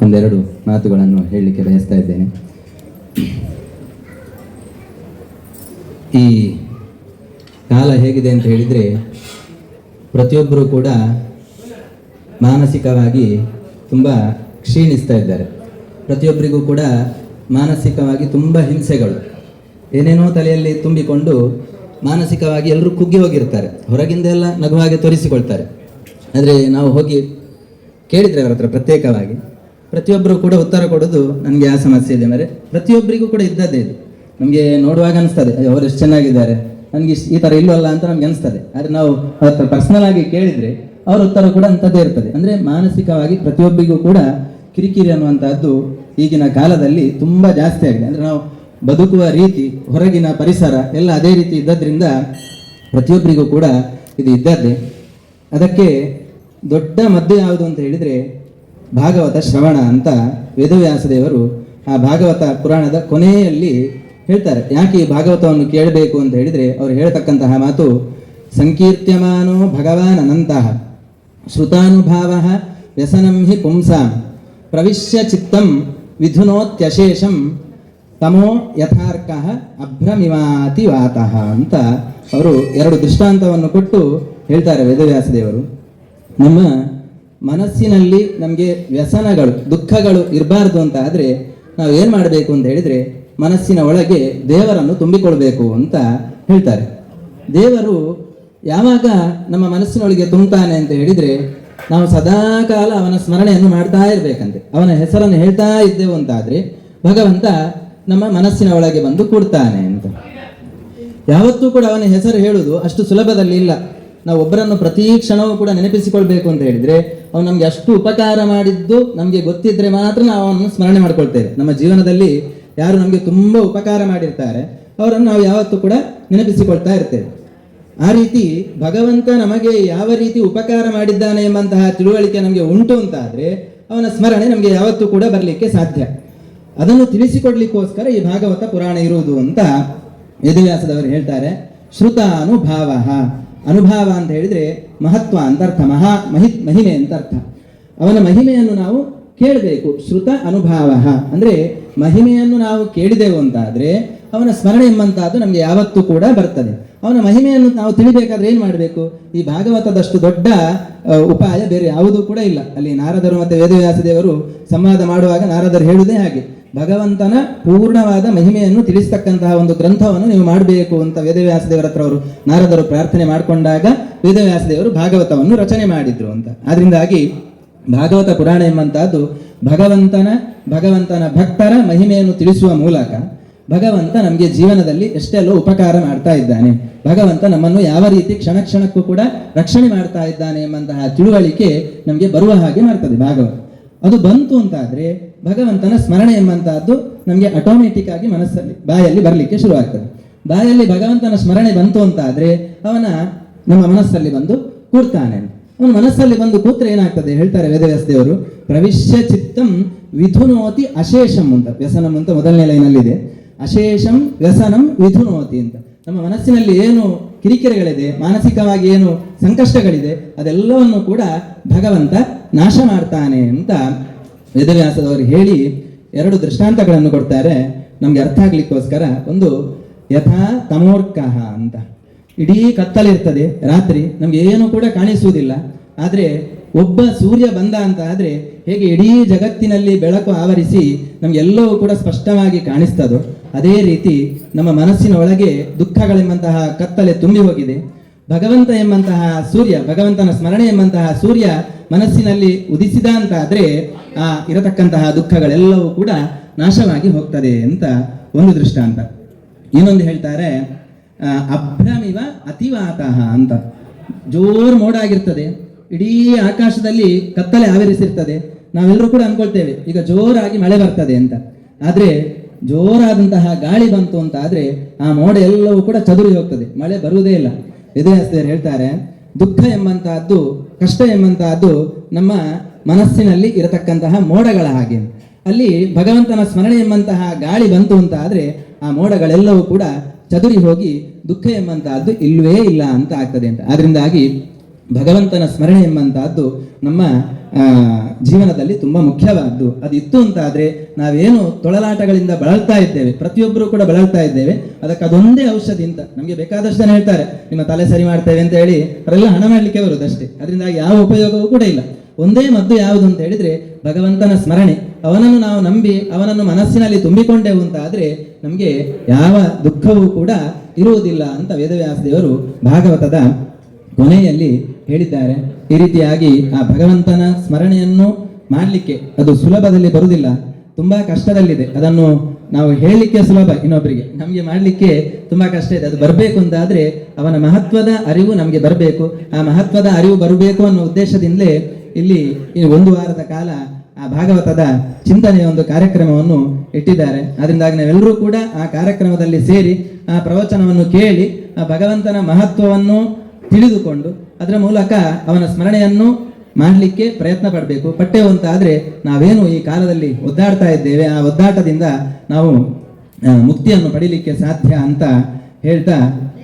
1-2 ಮಾತುಗಳನ್ನು ಹೇಳಲಿಕ್ಕೆ ಬಯಸ್ತಾ ಇದ್ದೇನೆ. ಈ ಕಾಲ ಹೇಗಿದೆ ಅಂತ ಹೇಳಿದರೆ, ಪ್ರತಿಯೊಬ್ಬರೂ ಕೂಡ ಮಾನಸಿಕವಾಗಿ ತುಂಬ ಕ್ಷೀಣಿಸ್ತಾ ಇದ್ದಾರೆ. ಪ್ರತಿಯೊಬ್ಬರಿಗೂ ಕೂಡ ಮಾನಸಿಕವಾಗಿ ತುಂಬ ಹಿಂಸೆಗಳು, ಏನೇನೋ ತಲೆಯಲ್ಲಿ ತುಂಬಿಕೊಂಡು ಮಾನಸಿಕವಾಗಿ ಎಲ್ಲರೂ ಕುಗ್ಗಿ ಹೋಗಿರ್ತಾರೆ. ಹೊರಗಿಂದ ಎಲ್ಲ ನಗುವಾಗೆ ತೋರಿಸಿಕೊಳ್ತಾರೆ. ಆದರೆ ನಾವು ಹೋಗಿ ಕೇಳಿದರೆ ಅವರ ಹತ್ರ ಪ್ರತ್ಯೇಕವಾಗಿ ಪ್ರತಿಯೊಬ್ಬರು ಕೂಡ ಉತ್ತರ ಕೊಡೋದು, ನನಗೆ ಆ ಸಮಸ್ಯೆ ಇದೆ ಅಂದರೆ ಪ್ರತಿಯೊಬ್ಬರಿಗೂ ಕೂಡ ಇದ್ದದ್ದೇ ಇದು. ನಮಗೆ ನೋಡುವಾಗ ಅನಿಸ್ತದೆ ಅವರು ಎಷ್ಟು ಚೆನ್ನಾಗಿದ್ದಾರೆ, ನನಗೆ ಈ ಥರ ಇಲ್ಲವಲ್ಲ ಅಂತ ನಮ್ಗೆ ಅನಿಸ್ತದೆ. ಆದರೆ ನಾವು ಅವ್ರ ಹತ್ರ ಪರ್ಸನಲ್ ಆಗಿ ಕೇಳಿದರೆ ಅವರ ಉತ್ತರ ಕೂಡ ಅಂಥದ್ದೇ ಇರ್ತದೆ. ಅಂದರೆ ಮಾನಸಿಕವಾಗಿ ಪ್ರತಿಯೊಬ್ಬರಿಗೂ ಕೂಡ ಕಿರಿಕಿರಿ ಅನ್ನುವಂಥದ್ದು ಈಗಿನ ಕಾಲದಲ್ಲಿ ತುಂಬ ಜಾಸ್ತಿ ಆಗಿದೆ. ಅಂದರೆ ನಾವು ಬದುಕುವ ರೀತಿ, ಹೊರಗಿನ ಪರಿಸರ ಎಲ್ಲ ಅದೇ ರೀತಿ ಇದ್ದದ್ರಿಂದ ಪ್ರತಿಯೊಬ್ಬರಿಗೂ ಕೂಡ ಇದು ಇದ್ದದ್ದೇ. ಅದಕ್ಕೆ ದೊಡ್ಡ ಮದ್ದು ಯಾವುದು ಅಂತ ಹೇಳಿದರೆ ಭಾಗವತ ಶ್ರವಣ ಅಂತ ವೇದವ್ಯಾಸ ದೇವರು ಆ ಭಾಗವತ ಪುರಾಣದ ಕೊನೆಯಲ್ಲಿ ಹೇಳ್ತಾರೆ. ಯಾಕೆ ಈ ಭಾಗವತವನ್ನು ಕೇಳಬೇಕು ಅಂತ ಹೇಳಿದರೆ ಅವರು ಹೇಳ್ತಕ್ಕಂತಹ ಮಾತು, ಸಂಕೀರ್ತ್ಯಮಾನೋ ಭಗವಾನ್ ಅನಂತಃ ಶ್ರುತಾನುಭಾವ ವ್ಯಸನಂ ಹಿ ಪುಂಸಾಂ ಪ್ರವಿಶ್ಯ ಚಿತ್ತಂ ವಿಧುನೋತ್ಯಶೇಷಂ ತಮೋ ಯಥಾರ್ಕ ಅಭ್ರಮಿವಾತಿ ವಾತಃ ಅಂತ ಅವರು 2 ದೃಷ್ಟಾಂತವನ್ನು ಕೊಟ್ಟು ಹೇಳ್ತಾರೆ ವೇದವ್ಯಾಸ ದೇವರು. ನಮ್ಮ ಮನಸ್ಸಿನಲ್ಲಿ ನಮಗೆ ವ್ಯಸನಗಳು ದುಃಖಗಳು ಇರಬಾರ್ದು ಅಂತ ಆದರೆ ನಾವು ಏನು ಮಾಡಬೇಕು ಅಂತ ಹೇಳಿದರೆ ಮನಸ್ಸಿನ ಒಳಗೆ ದೇವರನ್ನು ತುಂಬಿಕೊಳ್ಬೇಕು ಅಂತ ಹೇಳ್ತಾರೆ. ದೇವರು ಯಾವಾಗ ನಮ್ಮ ಮನಸ್ಸಿನೊಳಗೆ ತುಂಬ್ತಾನೆ ಅಂತ ಹೇಳಿದರೆ ನಾವು ಸದಾಕಾಲ ಅವನ ಸ್ಮರಣೆಯನ್ನು ಮಾಡ್ತಾ ಇರಬೇಕಂತೆ. ಅವನ ಹೆಸರನ್ನು ಹೇಳ್ತಾ ಇದ್ದೆವು ಅಂತಾದರೆ ಭಗವಂತ ನಮ್ಮ ಮನಸ್ಸಿನ ಒಳಗೆ ಬಂದು ಕೂಡ್ತಾನೆ ಅಂತ. ಯಾವತ್ತೂ ಕೂಡ ಅವನ ಹೆಸರು ಹೇಳುವುದು ಅಷ್ಟು ಸುಲಭದಲ್ಲಿ ಇಲ್ಲ. ನಾವು ಒಬ್ಬರನ್ನು ಪ್ರತಿ ಕ್ಷಣವೂ ಕೂಡ ನೆನಪಿಸಿಕೊಳ್ಬೇಕು ಅಂತ ಹೇಳಿದರೆ ಅವನು ನಮಗೆ ಅಷ್ಟು ಉಪಕಾರ ಮಾಡಿದ್ದು ನಮಗೆ ಗೊತ್ತಿದ್ರೆ ಮಾತ್ರ ನಾವು ಅವನನ್ನು ಸ್ಮರಣೆ ಮಾಡ್ಕೊಳ್ತೇವೆ. ನಮ್ಮ ಜೀವನದಲ್ಲಿ ಯಾರು ನಮಗೆ ತುಂಬ ಉಪಕಾರ ಮಾಡಿರ್ತಾರೆ ಅವರನ್ನು ನಾವು ಯಾವತ್ತೂ ಕೂಡ ನೆನಪಿಸಿಕೊಳ್ತಾ ಇರ್ತೇವೆ. ಆ ರೀತಿ ಭಗವಂತ ನಮಗೆ ಯಾವ ರೀತಿ ಉಪಕಾರ ಮಾಡಿದ್ದಾನೆ ಎಂಬಂತಹ ತಿಳುವಳಿಕೆ ನಮಗೆ ಉಂಟು ಅಂತಾದರೆ ಅವನ ಸ್ಮರಣೆ ನಮಗೆ ಯಾವತ್ತೂ ಕೂಡ ಬರಲಿಕ್ಕೆ ಸಾಧ್ಯ. ಅದನ್ನು ತಿಳಿಸಿಕೊಡ್ಲಿಕ್ಕೋಸ್ಕರ ಈ ಭಾಗವತ ಪುರಾಣ ಇರುವುದು ಅಂತ ವೇದವ್ಯಾಸದವರು ಹೇಳ್ತಾರೆ. ಶ್ರುತ ಅನುಭಾವ, ಅನುಭಾವ ಅಂತ ಹೇಳಿದ್ರೆ ಮಹತ್ವ ಅಂತ ಅರ್ಥ, ಮಹಿಮೆ ಅಂತ ಅರ್ಥ. ಅವನ ಮಹಿಮೆಯನ್ನು ನಾವು ಕೇಳಬೇಕು. ಶ್ರುತ ಅನುಭಾವ ಅಂದ್ರೆ ಮಹಿಮೆಯನ್ನು ನಾವು ಕೇಳಿದೆವು ಅಂತಾದ್ರೆ ಅವನ ಸ್ಮರಣೆ ಎಂಬಂತಹದ್ದು ನಮಗೆ ಯಾವತ್ತೂ ಕೂಡ ಬರ್ತದೆ. ಅವನ ಮಹಿಮೆಯನ್ನು ನಾವು ತಿಳಿಬೇಕಾದ್ರೆ ಏನು ಮಾಡಬೇಕು? ಈ ಭಾಗವತದಷ್ಟು ದೊಡ್ಡ ಉಪಾಯ ಬೇರೆ ಯಾವುದೂ ಕೂಡ ಇಲ್ಲ. ಅಲ್ಲಿ ನಾರದರು ಮತ್ತು ವೇದವ್ಯಾಸ ದೇವರು ಸಂವಾದ ಮಾಡುವಾಗ ನಾರದರು ಹೇಳುವುದೇ ಹಾಗೆ, ಭಗವಂತನ ಪೂರ್ಣವಾದ ಮಹಿಮೆಯನ್ನು ತಿಳಿಸ್ತಕ್ಕಂತಹ ಒಂದು ಗ್ರಂಥವನ್ನು ನೀವು ಮಾಡಬೇಕು ಅಂತ ವೇದವ್ಯಾಸ ದೇವರ ಹತ್ರ ಅವರು ನಾರದರು ಪ್ರಾರ್ಥನೆ ಮಾಡಿಕೊಂಡಾಗ ವೇದವ್ಯಾಸ ದೇವರು ಭಾಗವತವನ್ನು ರಚನೆ ಮಾಡಿದ್ರು ಅಂತ. ಆದ್ರಿಂದಾಗಿ ಭಾಗವತ ಪುರಾಣ ಎಂಬಂತಹದ್ದು ಭಗವಂತನ ಭಕ್ತರ ಮಹಿಮೆಯನ್ನು ತಿಳಿಸುವ ಮೂಲಕ ಭಗವಂತ ನಮಗೆ ಜೀವನದಲ್ಲಿ ಎಷ್ಟೆಲ್ಲೋ ಉಪಕಾರ ಮಾಡ್ತಾ ಇದ್ದಾನೆ, ಭಗವಂತ ನಮ್ಮನ್ನು ಯಾವ ರೀತಿ ಕ್ಷಣ ಕ್ಷಣಕ್ಕೂ ಕೂಡ ರಕ್ಷಣೆ ಮಾಡ್ತಾ ಇದ್ದಾನೆ ಎಂಬಂತಹ ತಿಳುವಳಿಕೆ ನಮಗೆ ಬರುವ ಹಾಗೆ ಮಾಡ್ತದೆ ಭಾಗವತ. ಅದು ಬಂತು ಅಂತಾದ್ರೆ ಭಗವಂತನ ಸ್ಮರಣೆ ಎಂಬಂತಹದ್ದು ನಮಗೆ ಆಟೋಮೆಟಿಕ್ ಆಗಿ ಮನಸ್ಸಲ್ಲಿ ಬಾಯಲ್ಲಿ ಬರಲಿಕ್ಕೆ ಶುರುವಾಗ್ತದೆ. ಬಾಯಲ್ಲಿ ಭಗವಂತನ ಸ್ಮರಣೆ ಬಂತು ಅಂತಾದ್ರೆ ಅವನ ನಮ್ಮ ಮನಸ್ಸಲ್ಲಿ ಬಂದು ಕೂರ್ತಾನೆ. ಅವನ ಮನಸ್ಸಲ್ಲಿ ಬಂದು ಕೂತ್ರೆ ಏನಾಗ್ತದೆ ಹೇಳ್ತಾರೆ ವೇದವ್ಯಾಸ ದೇವರು, ಪ್ರವಿಶ್ಯ ಚಿತ್ತಂ ವಿಧುನೋತಿ ಅಶೇಷಂ ಅಂತ. ವ್ಯಸನಂ ಅಂತ ಮೊದಲನೇ ಲೈನಲ್ಲಿದೆ, ಅಶೇಷಂ ವ್ಯಸನಂ ವಿಧುನೋತಿ ಅಂತ. ನಮ್ಮ ಮನಸ್ಸಿನಲ್ಲಿ ಏನು ಕಿರಿಕಿರಿಗಳಿದೆ, ಮಾನಸಿಕವಾಗಿ ಏನು ಸಂಕಷ್ಟಗಳಿದೆ, ಅದೆಲ್ಲವನ್ನು ಕೂಡ ಭಗವಂತ ನಾಶ ಮಾಡ್ತಾನೆ ಅಂತ ವೇದವ್ಯಾಸದವರು ಹೇಳಿ 2 ದೃಷ್ಟಾಂತಗಳನ್ನು ಕೊಡ್ತಾರೆ ನಮ್ಗೆ ಅರ್ಥ ಆಗ್ಲಿಕ್ಕೋಸ್ಕರ. ಒಂದು ಯಥಾ ತಮೋರ್ಕಃ ಅಂತ, ಇಡೀ ಕತ್ತಲಿರ್ತದೆ ರಾತ್ರಿ, ನಮ್ಗೆ ಏನು ಕೂಡ ಕಾಣಿಸುವುದಿಲ್ಲ. ಆದ್ರೆ ಒಬ್ಬ ಸೂರ್ಯ ಬಂದ ಅಂತ ಆದ್ರೆ ಹೇಗೆ ಇಡೀ ಜಗತ್ತಿನಲ್ಲಿ ಬೆಳಕು ಆವರಿಸಿ ನಮ್ಗೆಲ್ಲವೂ ಕೂಡ ಸ್ಪಷ್ಟವಾಗಿ ಕಾಣಿಸ್ತದೋ ಅದೇ ರೀತಿ ನಮ್ಮ ಮನಸ್ಸಿನ ಒಳಗೆ ದುಃಖಗಳೆಂಬಂತಹ ಕತ್ತಲೆ ತುಂಬಿ ಹೋಗಿದೆ. ಭಗವಂತ ಎಂಬಂತಹ ಸೂರ್ಯ, ಭಗವಂತನ ಸ್ಮರಣೆ ಎಂಬಂತಹ ಸೂರ್ಯ ಮನಸ್ಸಿನಲ್ಲಿ ಉದಿಸಿದ ಅಂತ ಆದ್ರೆ ಆ ಇರತಕ್ಕಂತಹ ದುಃಖಗಳೆಲ್ಲವೂ ಕೂಡ ನಾಶವಾಗಿ ಹೋಗ್ತದೆ ಅಂತ ಒಂದು ದೃಷ್ಟಾಂತ. ಇನ್ನೊಂದು ಹೇಳ್ತಾರೆ ಅಭ್ರಮಿವ ಅತಿವಾತಃ ಅಂತ. ಜೋರ್ ಮೋಡ ಆಗಿರ್ತದೆ, ಇಡೀ ಆಕಾಶದಲ್ಲಿ ಕತ್ತಲೆ ಆವರಿಸಿರ್ತದೆ. ನಾವೆಲ್ಲರೂ ಕೂಡ ಅನ್ಕೊಳ್ತೇವೆ ಈಗ ಜೋರಾಗಿ ಮಳೆ ಬರ್ತದೆ ಅಂತ. ಆದ್ರೆ ಜೋರಾದಂತಹ ಗಾಳಿ ಬಂತು ಅಂತ ಆದ್ರೆ ಆ ಮೋಡ ಎಲ್ಲವೂ ಕೂಡ ಚದುರಿ ಹೋಗ್ತದೆ, ಮಳೆ ಬರುವುದೇ ಇಲ್ಲ. ವೇದವ್ಯಾಸರು ಹೇಳ್ತಾರೆ ದುಃಖ ಎಂಬಂತಹದ್ದು, ಕಷ್ಟ ಎಂಬಂತಹದ್ದು ನಮ್ಮ ಮನಸ್ಸಿನಲ್ಲಿ ಇರತಕ್ಕಂತಹ ಮೋಡಗಳ ಹಾಗೆ. ಅಲ್ಲಿ ಭಗವಂತನ ಸ್ಮರಣೆ ಎಂಬಂತಹ ಗಾಳಿ ಬಂತು ಅಂತ ಆದ್ರೆ ಆ ಮೋಡಗಳೆಲ್ಲವೂ ಕೂಡ ಚದುರಿ ಹೋಗಿ ದುಃಖ ಎಂಬಂತಹದ್ದು ಇಲ್ಲವೇ ಇಲ್ಲ ಅಂತ ಆಗ್ತದೆ ಅಂತ. ಆದ್ರಿಂದಾಗಿ ಭಗವಂತನ ಸ್ಮರಣೆ ಎಂಬಂತಹದ್ದು ನಮ್ಮ ಜೀವನದಲ್ಲಿ ತುಂಬಾ ಮುಖ್ಯವಾದ್ದು. ಅದು ಇತ್ತು ಅಂತ ಆದ್ರೆ ನಾವೇನು ತೊಳಲಾಟಗಳಿಂದ ಬಳಲ್ತಾ ಇದ್ದೇವೆ, ಪ್ರತಿಯೊಬ್ಬರು ಕೂಡ ಬಳಲ್ತಾ ಇದ್ದೇವೆ, ಅದಕ್ಕೆ ಅದೊಂದೇ ಔಷಧಿ ಅಂತ. ನಮಗೆ ಬೇಕಾದಷ್ಟು ಜನ ಹೇಳ್ತಾರೆ ನಿಮ್ಮ ತಲೆ ಸರಿ ಮಾಡ್ತೇವೆ ಅಂತ ಹೇಳಿ, ಅವರೆಲ್ಲ ಹಣ ಮಾಡ್ಲಿಕ್ಕೆ ಬರುವುದಷ್ಟೇ. ಅದರಿಂದಾಗಿ ಯಾವ ಉಪಯೋಗವೂ ಕೂಡ ಇಲ್ಲ. ಒಂದೇ ಮದ್ದು ಯಾವುದು ಅಂತ ಹೇಳಿದ್ರೆ ಭಗವಂತನ ಸ್ಮರಣೆ. ಅವನನ್ನು ನಾವು ನಂಬಿ ಅವನನ್ನು ಮನಸ್ಸಿನಲ್ಲಿ ತುಂಬಿಕೊಂಡೆವು ಅಂತ ಆದ್ರೆ ನಮಗೆ ಯಾವ ದುಃಖವೂ ಕೂಡ ಇರುವುದಿಲ್ಲ ಅಂತ ವೇದವ್ಯಾಸ ದೇವರು ಭಾಗವತದ ಕೊನೆಯಲ್ಲಿ ಹೇಳಿದ್ದಾರೆ. ಈ ರೀತಿಯಾಗಿ ಆ ಭಗವಂತನ ಸ್ಮರಣೆಯನ್ನು ಮಾಡಲಿಕ್ಕೆ ಅದು ಸುಲಭದಲ್ಲಿ ಬರುವುದಿಲ್ಲ, ತುಂಬಾ ಕಷ್ಟದಲ್ಲಿದೆ. ಅದನ್ನು ನಾವು ಹೇಳಲಿಕ್ಕೆ ಸುಲಭ ಇನ್ನೊಬ್ಬರಿಗೆ, ನಮಗೆ ಮಾಡಲಿಕ್ಕೆ ತುಂಬಾ ಕಷ್ಟ ಇದೆ. ಅದು ಬರಬೇಕು ಅಂತಾದ್ರೆ ಅವನ ಮಹತ್ವದ ಅರಿವು ನಮಗೆ ಬರಬೇಕು. ಆ ಮಹತ್ವದ ಅರಿವು ಬರಬೇಕು ಅನ್ನೋ ಉದ್ದೇಶದಿಂದಲೇ ಇಲ್ಲಿ 1 ವಾರದ ಕಾಲ ಆ ಭಾಗವತದ ಚಿಂತನೆಯ ಒಂದು ಕಾರ್ಯಕ್ರಮವನ್ನು ಇಟ್ಟಿದ್ದಾರೆ. ಅದರಿಂದಾಗಿ ನಾವೆಲ್ಲರೂ ಕೂಡ ಆ ಕಾರ್ಯಕ್ರಮದಲ್ಲಿ ಸೇರಿ ಆ ಪ್ರವಚನವನ್ನು ಕೇಳಿ ಆ ಭಗವಂತನ ಮಹತ್ವವನ್ನು ತಿಳಿದುಕೊಂಡು ಅದರ ಮೂಲಕ ಅವನ ಸ್ಮರಣೆಯನ್ನು ಮಾಡಲಿಕ್ಕೆ ಪ್ರಯತ್ನ ಪಡಬೇಕು. ಪಟ್ಟೆವು ಅಂತ ಆದ್ರೆ ನಾವೇನು ಈ ಕಾಲದಲ್ಲಿ ಒದ್ದಾಡ್ತಾ ಇದ್ದೇವೆ ಆ ಒದ್ದಾಟದಿಂದ ನಾವು ಮುಕ್ತಿಯನ್ನು ಪಡೀಲಿಕ್ಕೆ ಸಾಧ್ಯ ಅಂತ ಹೇಳ್ತಾ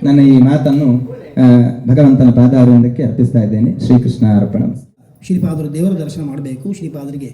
ನನ್ನ ಈ ಮಾತನ್ನು ಭಗವಂತನ ಪಾದಾರವಿಂದಕ್ಕೆ ಅರ್ಪಿಸ್ತಾ ಇದ್ದೇನೆ. ಶ್ರೀಕೃಷ್ಣ ಅರ್ಪಣ. ಶ್ರೀಪಾದರು ದೇವರ ದರ್ಶನ ಮಾಡಬೇಕು. ಶ್ರೀಪಾದರಿಗೆ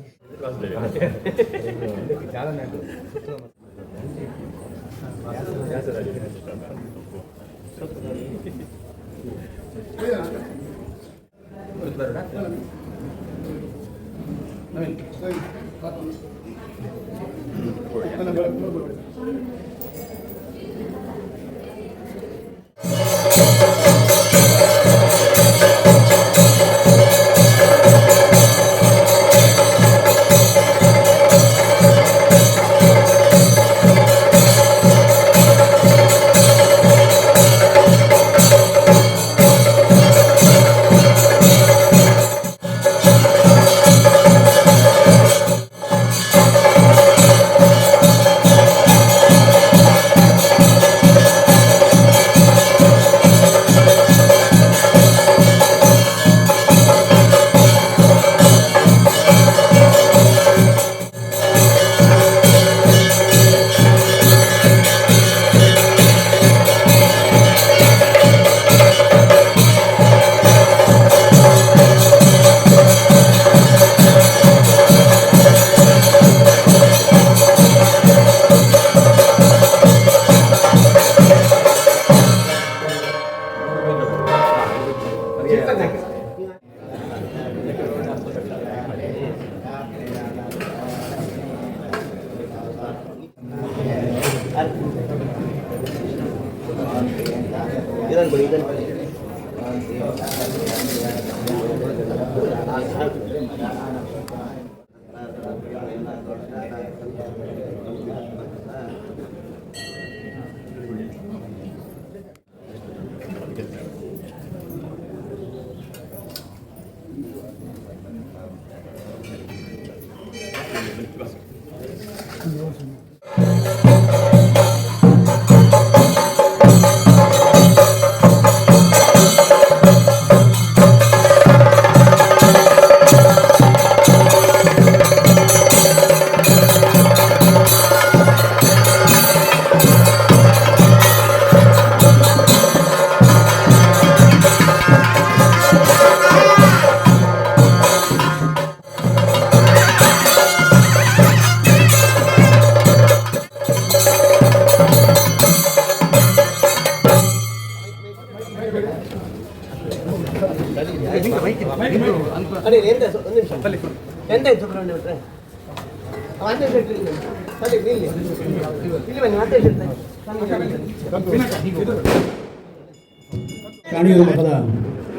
ಕಾಣಿಯೂರು ಮಠದ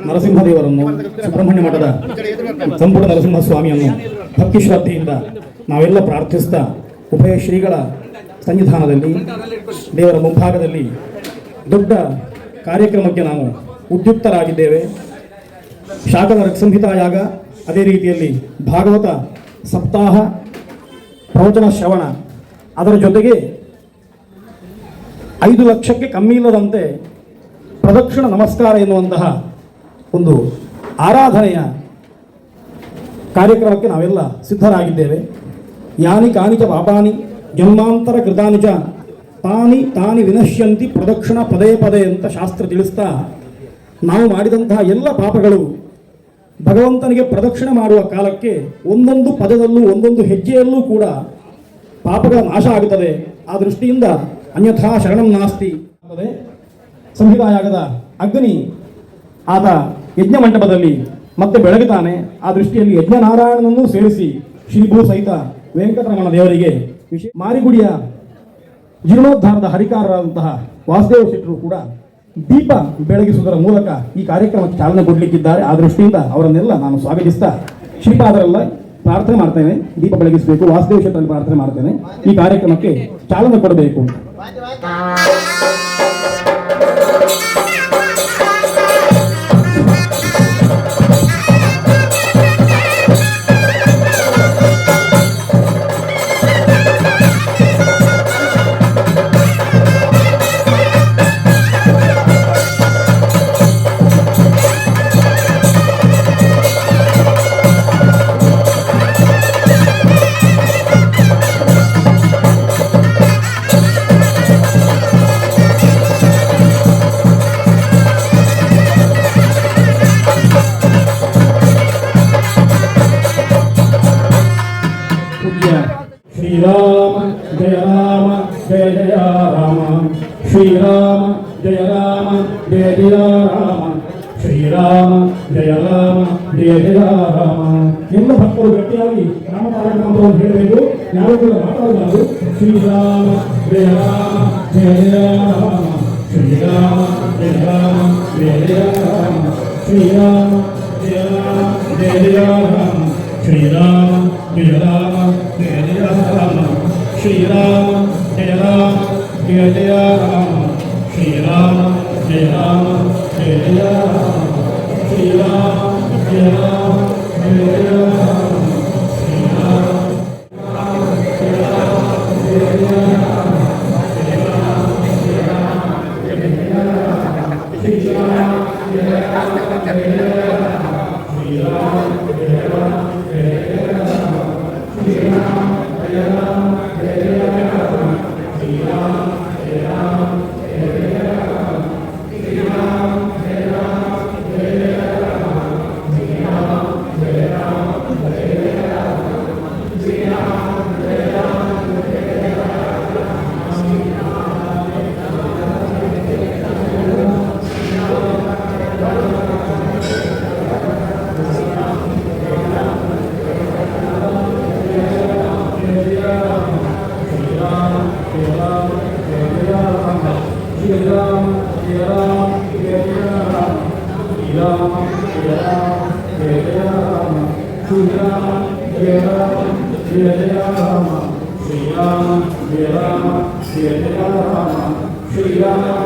ನರಸಿಂಹದೇವರನ್ನು, ಸುಬ್ರಹ್ಮಣ್ಯ ಮಠದ ಸಂಪುಟ ನರಸಿಂಹಸ್ವಾಮಿಯನ್ನು ಭಕ್ತಿ ಶ್ರದ್ಧೆಯಿಂದ ನಾವೆಲ್ಲ ಪ್ರಾರ್ಥಿಸ್ತಾ ಉಭಯ ಶ್ರೀಗಳ ಸನ್ನಿಧಾನದಲ್ಲಿ ದೇವರ ಮುಂಭಾಗದಲ್ಲಿ ದೊಡ್ಡ ಕಾರ್ಯಕ್ರಮಕ್ಕೆ ನಾವು ಉದ್ಯುಕ್ತರಾಗಿದ್ದೇವೆ. ಶಾಕದ ಸಂಹಿತಾ ಯಾಗ, ಅದೇ ರೀತಿಯಲ್ಲಿ ಭಾಗವತ ಸಪ್ತಾಹ, ಪ್ರವಚನ ಶ್ರವಣ, ಅದರ ಜೊತೆಗೆ 5 ಲಕ್ಷಕ್ಕೆ ಕಮ್ಮಿ ಇಲ್ಲದಂತೆ ಪ್ರದಕ್ಷಿಣ ನಮಸ್ಕಾರ ಎನ್ನುವಂತಹ ಒಂದು ಆರಾಧನೆಯ ಕಾರ್ಯಕ್ರಮಕ್ಕೆ ನಾವೆಲ್ಲ ಸಿದ್ಧರಾಗಿದ್ದೇವೆ. ಯಾನಿ ಕಾನಿಚ ಪಾಪಾನಿ ಜನ್ಮಾಂತರ ಕೃತಾನಿ ಚ ತಾನಿ ತಾನಿ ವಿನಶ್ಯಂತಿ ಪ್ರದಕ್ಷಿಣ ಪದೇ ಪದೇ ಅಂತ ಶಾಸ್ತ್ರ ತಿಳಿಸ್ತಾ, ನಾವು ಮಾಡಿದಂತಹ ಎಲ್ಲ ಪಾಪಗಳು ಭಗವಂತನಿಗೆ ಪ್ರದಕ್ಷಿಣೆ ಮಾಡುವ ಕಾಲಕ್ಕೆ ಒಂದೊಂದು ಪದದಲ್ಲೂ ಒಂದೊಂದು ಹೆಜ್ಜೆಯಲ್ಲೂ ಕೂಡ ಪಾಪಗಳ ನಾಶ ಆಗುತ್ತದೆ. ಆ ದೃಷ್ಟಿಯಿಂದ ಅನ್ಯಥಾ ಶರಣಂ ನಾಸ್ತಿ. ಸಂಹಿತಾಯಾಗದ ಅಗ್ನಿ ಆತ ಯಜ್ಞ ಮಂಟಪದಲ್ಲಿ ಮತ್ತೆ ಬೆಳಗುತ್ತಾನೆ. ಆ ದೃಷ್ಟಿಯಲ್ಲಿ ಯಜ್ಞನಾರಾಯಣನನ್ನು ಸೇರಿಸಿ ಶ್ರೀಭೂ ಸಹಿತ ವೆಂಕಟರಮಣ ದೇವರಿಗೆ ಮಾರಿಗುಡಿಯ ಜೀರ್ಣೋದ್ಧಾರದ ಹರಿಕಾರರಾದಂತಹ ವಾಸುದೇವ ಶೆಟ್ಟರು ಕೂಡ ದೀಪ ಬೆಳಗಿಸುವುದರ ಮೂಲಕ ಈ ಕಾರ್ಯಕ್ರಮಕ್ಕೆ ಚಾಲನೆ ಕೊಡಲಿಕ್ಕಿದ್ದಾರೆ. ಆ ದೃಷ್ಟಿಯಿಂದ ಅವರನ್ನೆಲ್ಲ ನಾನು ಸ್ವಾಗತಿಸ್ತಾ ಶ್ರೀಪಾದರೆಲ್ಲ ಪ್ರಾರ್ಥನೆ ಮಾಡ್ತೇನೆ. ದೀಪ ಬೆಳಗಿಸಬೇಕು, ವಾಸುದೇವ ಶೆಟ್ಟರಲ್ಲಿ ಪ್ರಾರ್ಥನೆ ಮಾಡ್ತೇನೆ, ಈ ಕಾರ್ಯಕ್ರಮಕ್ಕೆ ಚಾಲನೆ ಕೊಡಬೇಕು. ಶ್ರೀರಾಮ ಜಯ ರಾಮ ಜಯ ಜಯ ರಾಮ ಶ್ರೀರಾಮ ಜಯ ರಾಮ ಜಯ ಜಯ ರಾಮ ಶ್ರೀರಾಮ ಜಯ ರಾಮ ಜಯ ಜಯ ರಾಮ. ಎಲ್ಲ ಭಕ್ತರು ಗಟ್ಟಿಯಾಗಿ ನಾಮತಾರಕ ಮಂತ್ರವನ್ನು ಹೇಳಬೇಕು, ಯಾರು ಕೂಡ ಮಾತಾಡಬಾರದು. ಶ್ರೀರಾಮ ಜಯ ರಾಮ ಜಯ ಜಯ ರಾಮ ಶ್ರೀರಾಮ ಜಯ ರಾಮ ಜಯ ಜಯ ರಾಮ ಶ್ರೀರಾಮ ಜಯ ರಾಮ ಜಯ ಜಯ ರಾಮ ಶ್ರೀರಾಮ ಜಯ ರಾಮ ಜಯ ಜಯ ರಾಮ ಶ್ರೀರಾಮ ಜಯ ರಾಮ ಜಯ ಜಯ ರಾಮ ಶ್ರೀರಾಮ ಜಯ ರಾಮ ಜಯ ಜಯ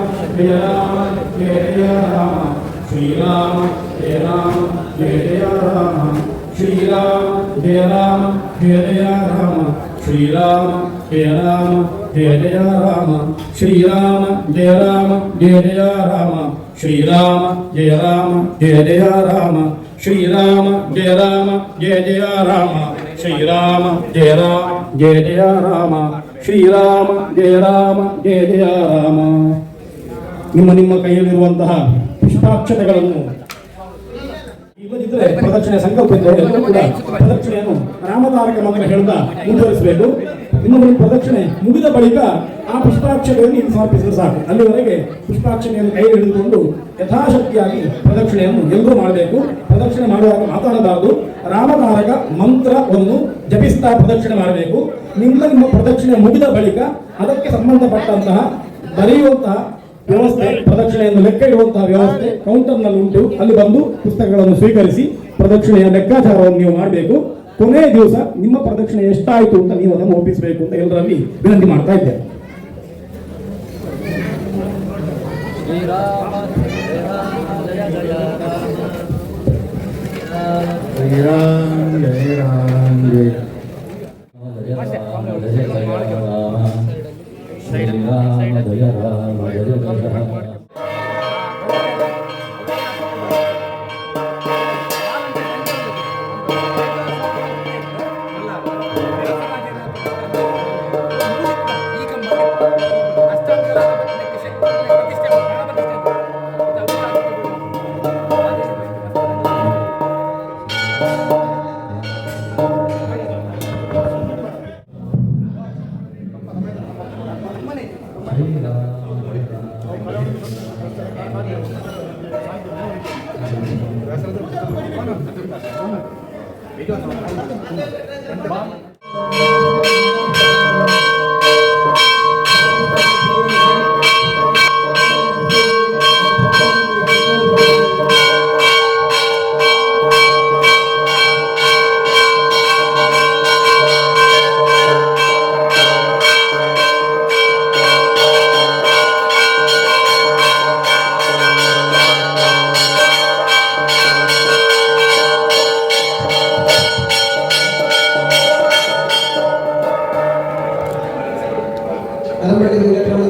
ರಾಮ ಶ್ರೀರಾಮ ಜಯ ರಾಮ ಜಯ ಜಯ ರಾಮ ಶ್ರೀರಾಮ ಶ್ರೀರಾಮ ಜಯ ರಾಮ ಜಯ ಜಯ ರಾಮ ಶ್ರೀರಾಮ ಜಯ ರಾಮ ಜಯ ಜಯ ರಾಮ ಶ್ರೀರಾಮ ಜಯ ರಾಮ ಜಯ ಜಯ ರಾಮ ಶ್ರೀರಾಮ ಜಯ ರಾಮ ಜಯ ಜಯ ರಾಮ ಶ್ರೀರಾಮ ಜಯ ರಾಮ ಜಯ ಜಯ ರಾಮ. ನಿಮ್ಮ ಕೈಯಲ್ಲಿರುವಂತಹ ಪುಷ್ಪಾಕ್ಷತೆಗಳನ್ನು ಇಲ್ಲದಿದ್ದರೆ ಪ್ರದಕ್ಷಿಣೆ ಸಂಕಲ್ಪ ಎಲ್ಲರೂ ಕೂಡ ಪ್ರದಕ್ಷಿಣೆಯನ್ನು ನಾಮಧಾರಕ ಮಂತ್ರ ಹೇಳುತ್ತಾ ಮುಂದುವರಿಸಬೇಕು. ಇನ್ನು ಪ್ರದಕ್ಷಿಣೆ ಮುಗಿದ ಬಳಿಕ ಆ ಪುಷ್ಪಾಕ್ಷತೆಯನ್ನು ಇಲ್ಲಿ ಸಮರ್ಪಿಸಲು ಸಾಕು. ಅಲ್ಲಿವರೆಗೆ ಪುಷ್ಪಾಕ್ಷತೆಯನ್ನು ಕೈ ಹಿಡಿದುಕೊಂಡು ಯಥಾಶಕ್ತಿಯಾಗಿ ಪ್ರದಕ್ಷಿಣೆಯನ್ನು ಎಲ್ಲರೂ ಮಾಡಬೇಕು. ಪ್ರದಕ್ಷಿಣೆ ಮಾಡುವಾಗ ಮಾತಾಡಬಾರದು. ರಾಮಧಾರಕ ಮಂತ್ರವನ್ನು ಜಪಿಸ್ತಾ ಪ್ರದಕ್ಷಿಣೆ ಮಾಡಬೇಕು. ನಿಮ್ಮ ಪ್ರದಕ್ಷಿಣೆ ಮುಗಿದ ಬಳಿಕ ಅದಕ್ಕೆ ಸಂಬಂಧಪಟ್ಟಂತಹ ಬರೆಯುವಂತಹ ವ್ಯವಸ್ಥೆ, ಪ್ರದಕ್ಷಿಣೆಯನ್ನು ಲೆಕ್ಕ ಇಡುವಂತಹ ವ್ಯವಸ್ಥೆ ಕೌಂಟರ್ನಲ್ಲಿ ಉಂಟು. ಅಲ್ಲಿ ಬಂದು ಪುಸ್ತಕಗಳನ್ನು ಸ್ವೀಕರಿಸಿ ಪ್ರದಕ್ಷಿಣೆಯ ಲೆಕ್ಕಾಚಾರವನ್ನು ನೀವು ಮಾಡಬೇಕು. ಕೊನೆಯ ದಿವಸ ನಿಮ್ಮ ಪ್ರದಕ್ಷಿಣೆ ಎಷ್ಟಾಯಿತು ಅಂತ ನೀವು ಅದನ್ನು ಒಪ್ಪಿಸಬೇಕು ಅಂತ ಎಲ್ಲರಲ್ಲಿ ವಿನಂತಿ ಮಾಡ್ತಾ ಇದ್ದೇನೆ. ಶ್ರೀರಾಮ ಜಯ ರಾಮ ಜಯ ಶ್ರೀರಾಮ ಜಯ ರಾಮ ಜಯ ಜಯ.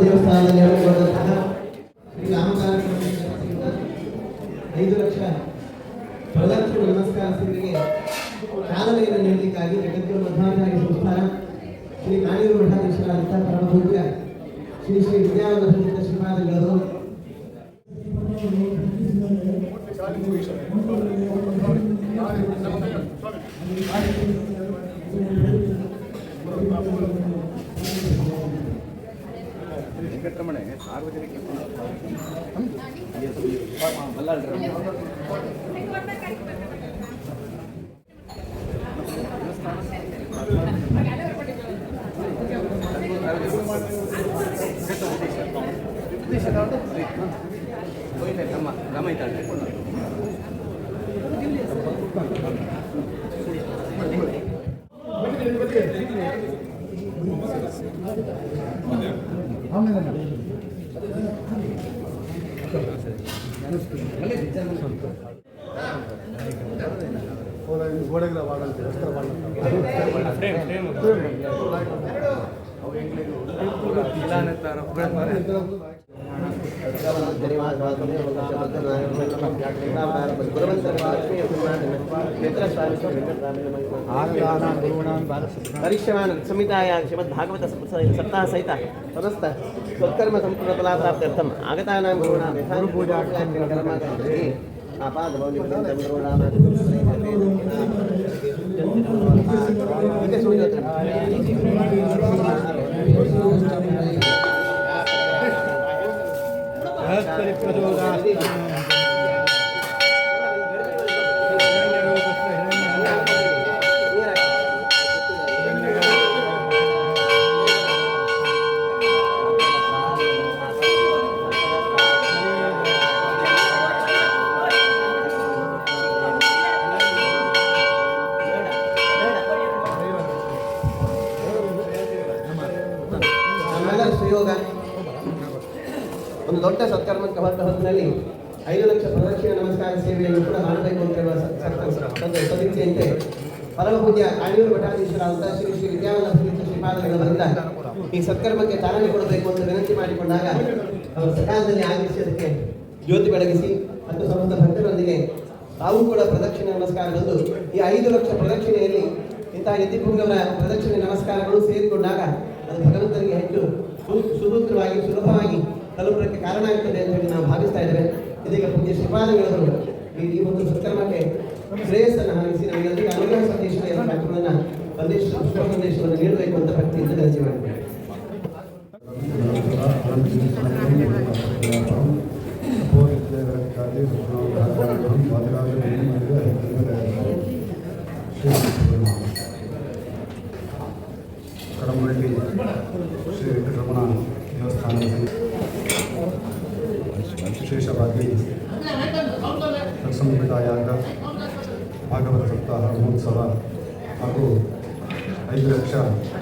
ದೇವಸ್ಥಾನದಲ್ಲಿ ಹಮ್ಮಿಕೊಂಡಂತಹ ಶ್ರೀ ರಾಮಕಾರ್ಯ 5 ಲಕ್ಷ ಪ್ರದಕ್ಷಿಣ ನಮಸ್ಕಾರ ಸೇವೆಗೆ ಚಾಲನೆಯನ್ನು ನೀಡಲಿಕ್ಕಾಗಿ ಜಗದ್ಗುರು ಮಧ್ವಾಚಾರ್ಯ ಸಂಸ್ಥಾನ ಶ್ರೀ ಕಾಣಿಯೂರು ಮಠಾಧೀಶರಾದಂತಹ ಪರಮಪೂಜ್ಯ ಶ್ರೀ ಶ್ರೀ ವಿದ್ಯಾವರ್ಧನ ಶ್ರೀಪಾದಗಳು ವೆಂಕಟರಮಣೆ परिश्रमान् संहितायां श्रीमद्भागवत सप्ताह सहित समस्त सत्कर्म संपूर्ण फलाप्राप्त्यर्थम् आगतानां गुरूणां ಸುಯೋಗ ಒಂದು ದೊಡ್ಡ ಸತ್ಕರ್ಮಕ್ಕೆ ಹೊರಟ ಹೊತ್ತಿನಲ್ಲಿ 5 ಲಕ್ಷ ಪ್ರದಕ್ಷಿಣೆ ನಮಸ್ಕಾರ ಸೇವೆಯನ್ನು ಕೂಡ ಮಾಡಬೇಕು ಅಂತ ಹೇಳುವ ಸದಿಚ್ಛೆಯಂತೆ ಪರಮ ಪೂಜ್ಯ ಕಾಣಿಯೂರು ಮಠಾಧೀಶರಾದಂಥ ಶ್ರೀ ಶ್ರೀ ವಿದ್ಯಾವಲ್ಲಭ ಶ್ರೀಪಾದಗಳಿಂದ ಈ ಸತ್ಕರ್ಮಕ್ಕೆ ಚಾಲನೆ ಕೊಡಬೇಕು ಅಂತ ವಿನಂತಿ ಮಾಡಿಕೊಂಡಾಗ ಅವರು ಸಕಾಲದಲ್ಲಿ ಆಗಮಿಸಿ ಅದಕ್ಕೆ ಜ್ಯೋತಿ ಬೆಳಗಿಸಿ ಮತ್ತು ಸಮಸ್ತ ಭಕ್ತರೊಂದಿಗೆ ತಾವು ಕೂಡ ಪ್ರದಕ್ಷಿಣೆ ನಮಸ್ಕಾರಗಳು ಈ 5 ಲಕ್ಷ ಪ್ರದಕ್ಷಿಣೆಯಲ್ಲಿ ಇಂತಹ ಯತಿಪುಂಗವರ ಪ್ರದಕ್ಷಿಣೆ ನಮಸ್ಕಾರಗಳು ಸೇರಿಕೊಂಡಾಗ ಅದು ಭಗವಂತನಿಗೆ ಹೆಚ್ಚು ಸುಸೂತ್ರವಾಗಿ ಸುಲಭವಾಗಿ ತಲುಪಕ್ಕೆ ಕಾರಣ ಆಗ್ತದೆ ಅಂತ ಹೇಳಿ ನಾವು ಭಾವಿಸ್ತಾ ಇದ್ದೇವೆ. ಇದೀಗ ಪೂಜ್ಯ ಶ್ರೀಪಾದಗಳವರು ಈ ಒಂದು ಸತ್ಕರ್ಮಕ್ಕೆ ಶ್ರೇಯಸ್ಸನ್ನು ಹಾರಿಸಿ ನಮಗೆಲ್ಲರಿಗೂ ಅನುಗ್ರಹ ಸಂದೇಶದ ಎಲ್ಲ ಕಾರ್ಯಕ್ರಮವನ್ನು ಸಂದೇಶವನ್ನು ನೀಡಬೇಕು ಅಂತ ಭಕ್ತಿಯಿಂದ ವಿನಂತಿ ಮಾಡಿದ್ದೇವೆ. ಕಡಮಳ್ಳಿ ಶ್ರೀ ವೆಂಕಟರಮಣ ದೇವಸ್ಥಾನದಲ್ಲಿ ವಿಶೇಷವಾಗಿ ಸಂಹಿತಾ ಯಾಗ ಭಾಗವತ ಸಪ್ತಾಹ ಮಹೋತ್ಸವ ಹಾಗೂ 5 ಲಕ್ಷ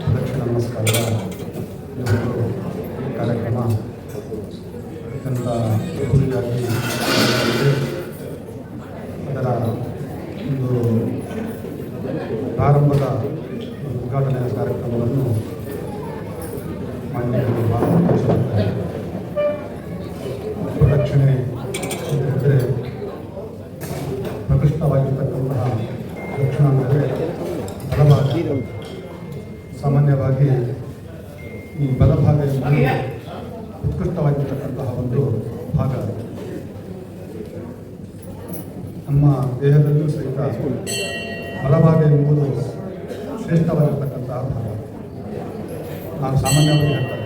ಪ್ರದಕ್ಷಿಣ ನಮಸ್ಕಾರದ ಈ ಒಂದು ಕಾರ್ಯಕ್ರಮ ಅತ್ಯಂತ ಅದ್ಧೂರಿಯಾಗಿ ಅದರ ಒಂದು ಪ್ರಾರಂಭದ ಉದ್ಘಾಟನೆಯ ಕಾರ್ಯಕ್ರಮವನ್ನು ಮಾಡಲಿಕ್ಕೆ ಬಹಳ ಸಂತೋಷವಾಗ್ತದೆ. ಪ್ರದಕ್ಷಿಣೆ ಅಂದರೆ ಪ್ರಕೃಷ್ಟವಾಗಿರ್ತಕ್ಕಂತಹ ದಕ್ಷಿಣ ಅಂದರೆ ಬಲಭಾಗ. ಸಾಮಾನ್ಯವಾಗಿ ಈ ಬಲಭಾಗ ಎಂಬುದು ಉತ್ಕೃಷ್ಟವಾಗಿರ್ತಕ್ಕಂತಹ ಒಂದು ಭಾಗ. ನಮ್ಮ ದೇಹದಲ್ಲೂ ಸಹಿತ ಬಲಭಾಗ ಎಂಬುದು ಶ್ರೇಷ್ಠವಾಗಿರ್ತಕ್ಕಂತಹ ಭಾಗ. ನಾವು ಸಾಮಾನ್ಯವಾಗಿ ಹೇಳ್ತಾರೆ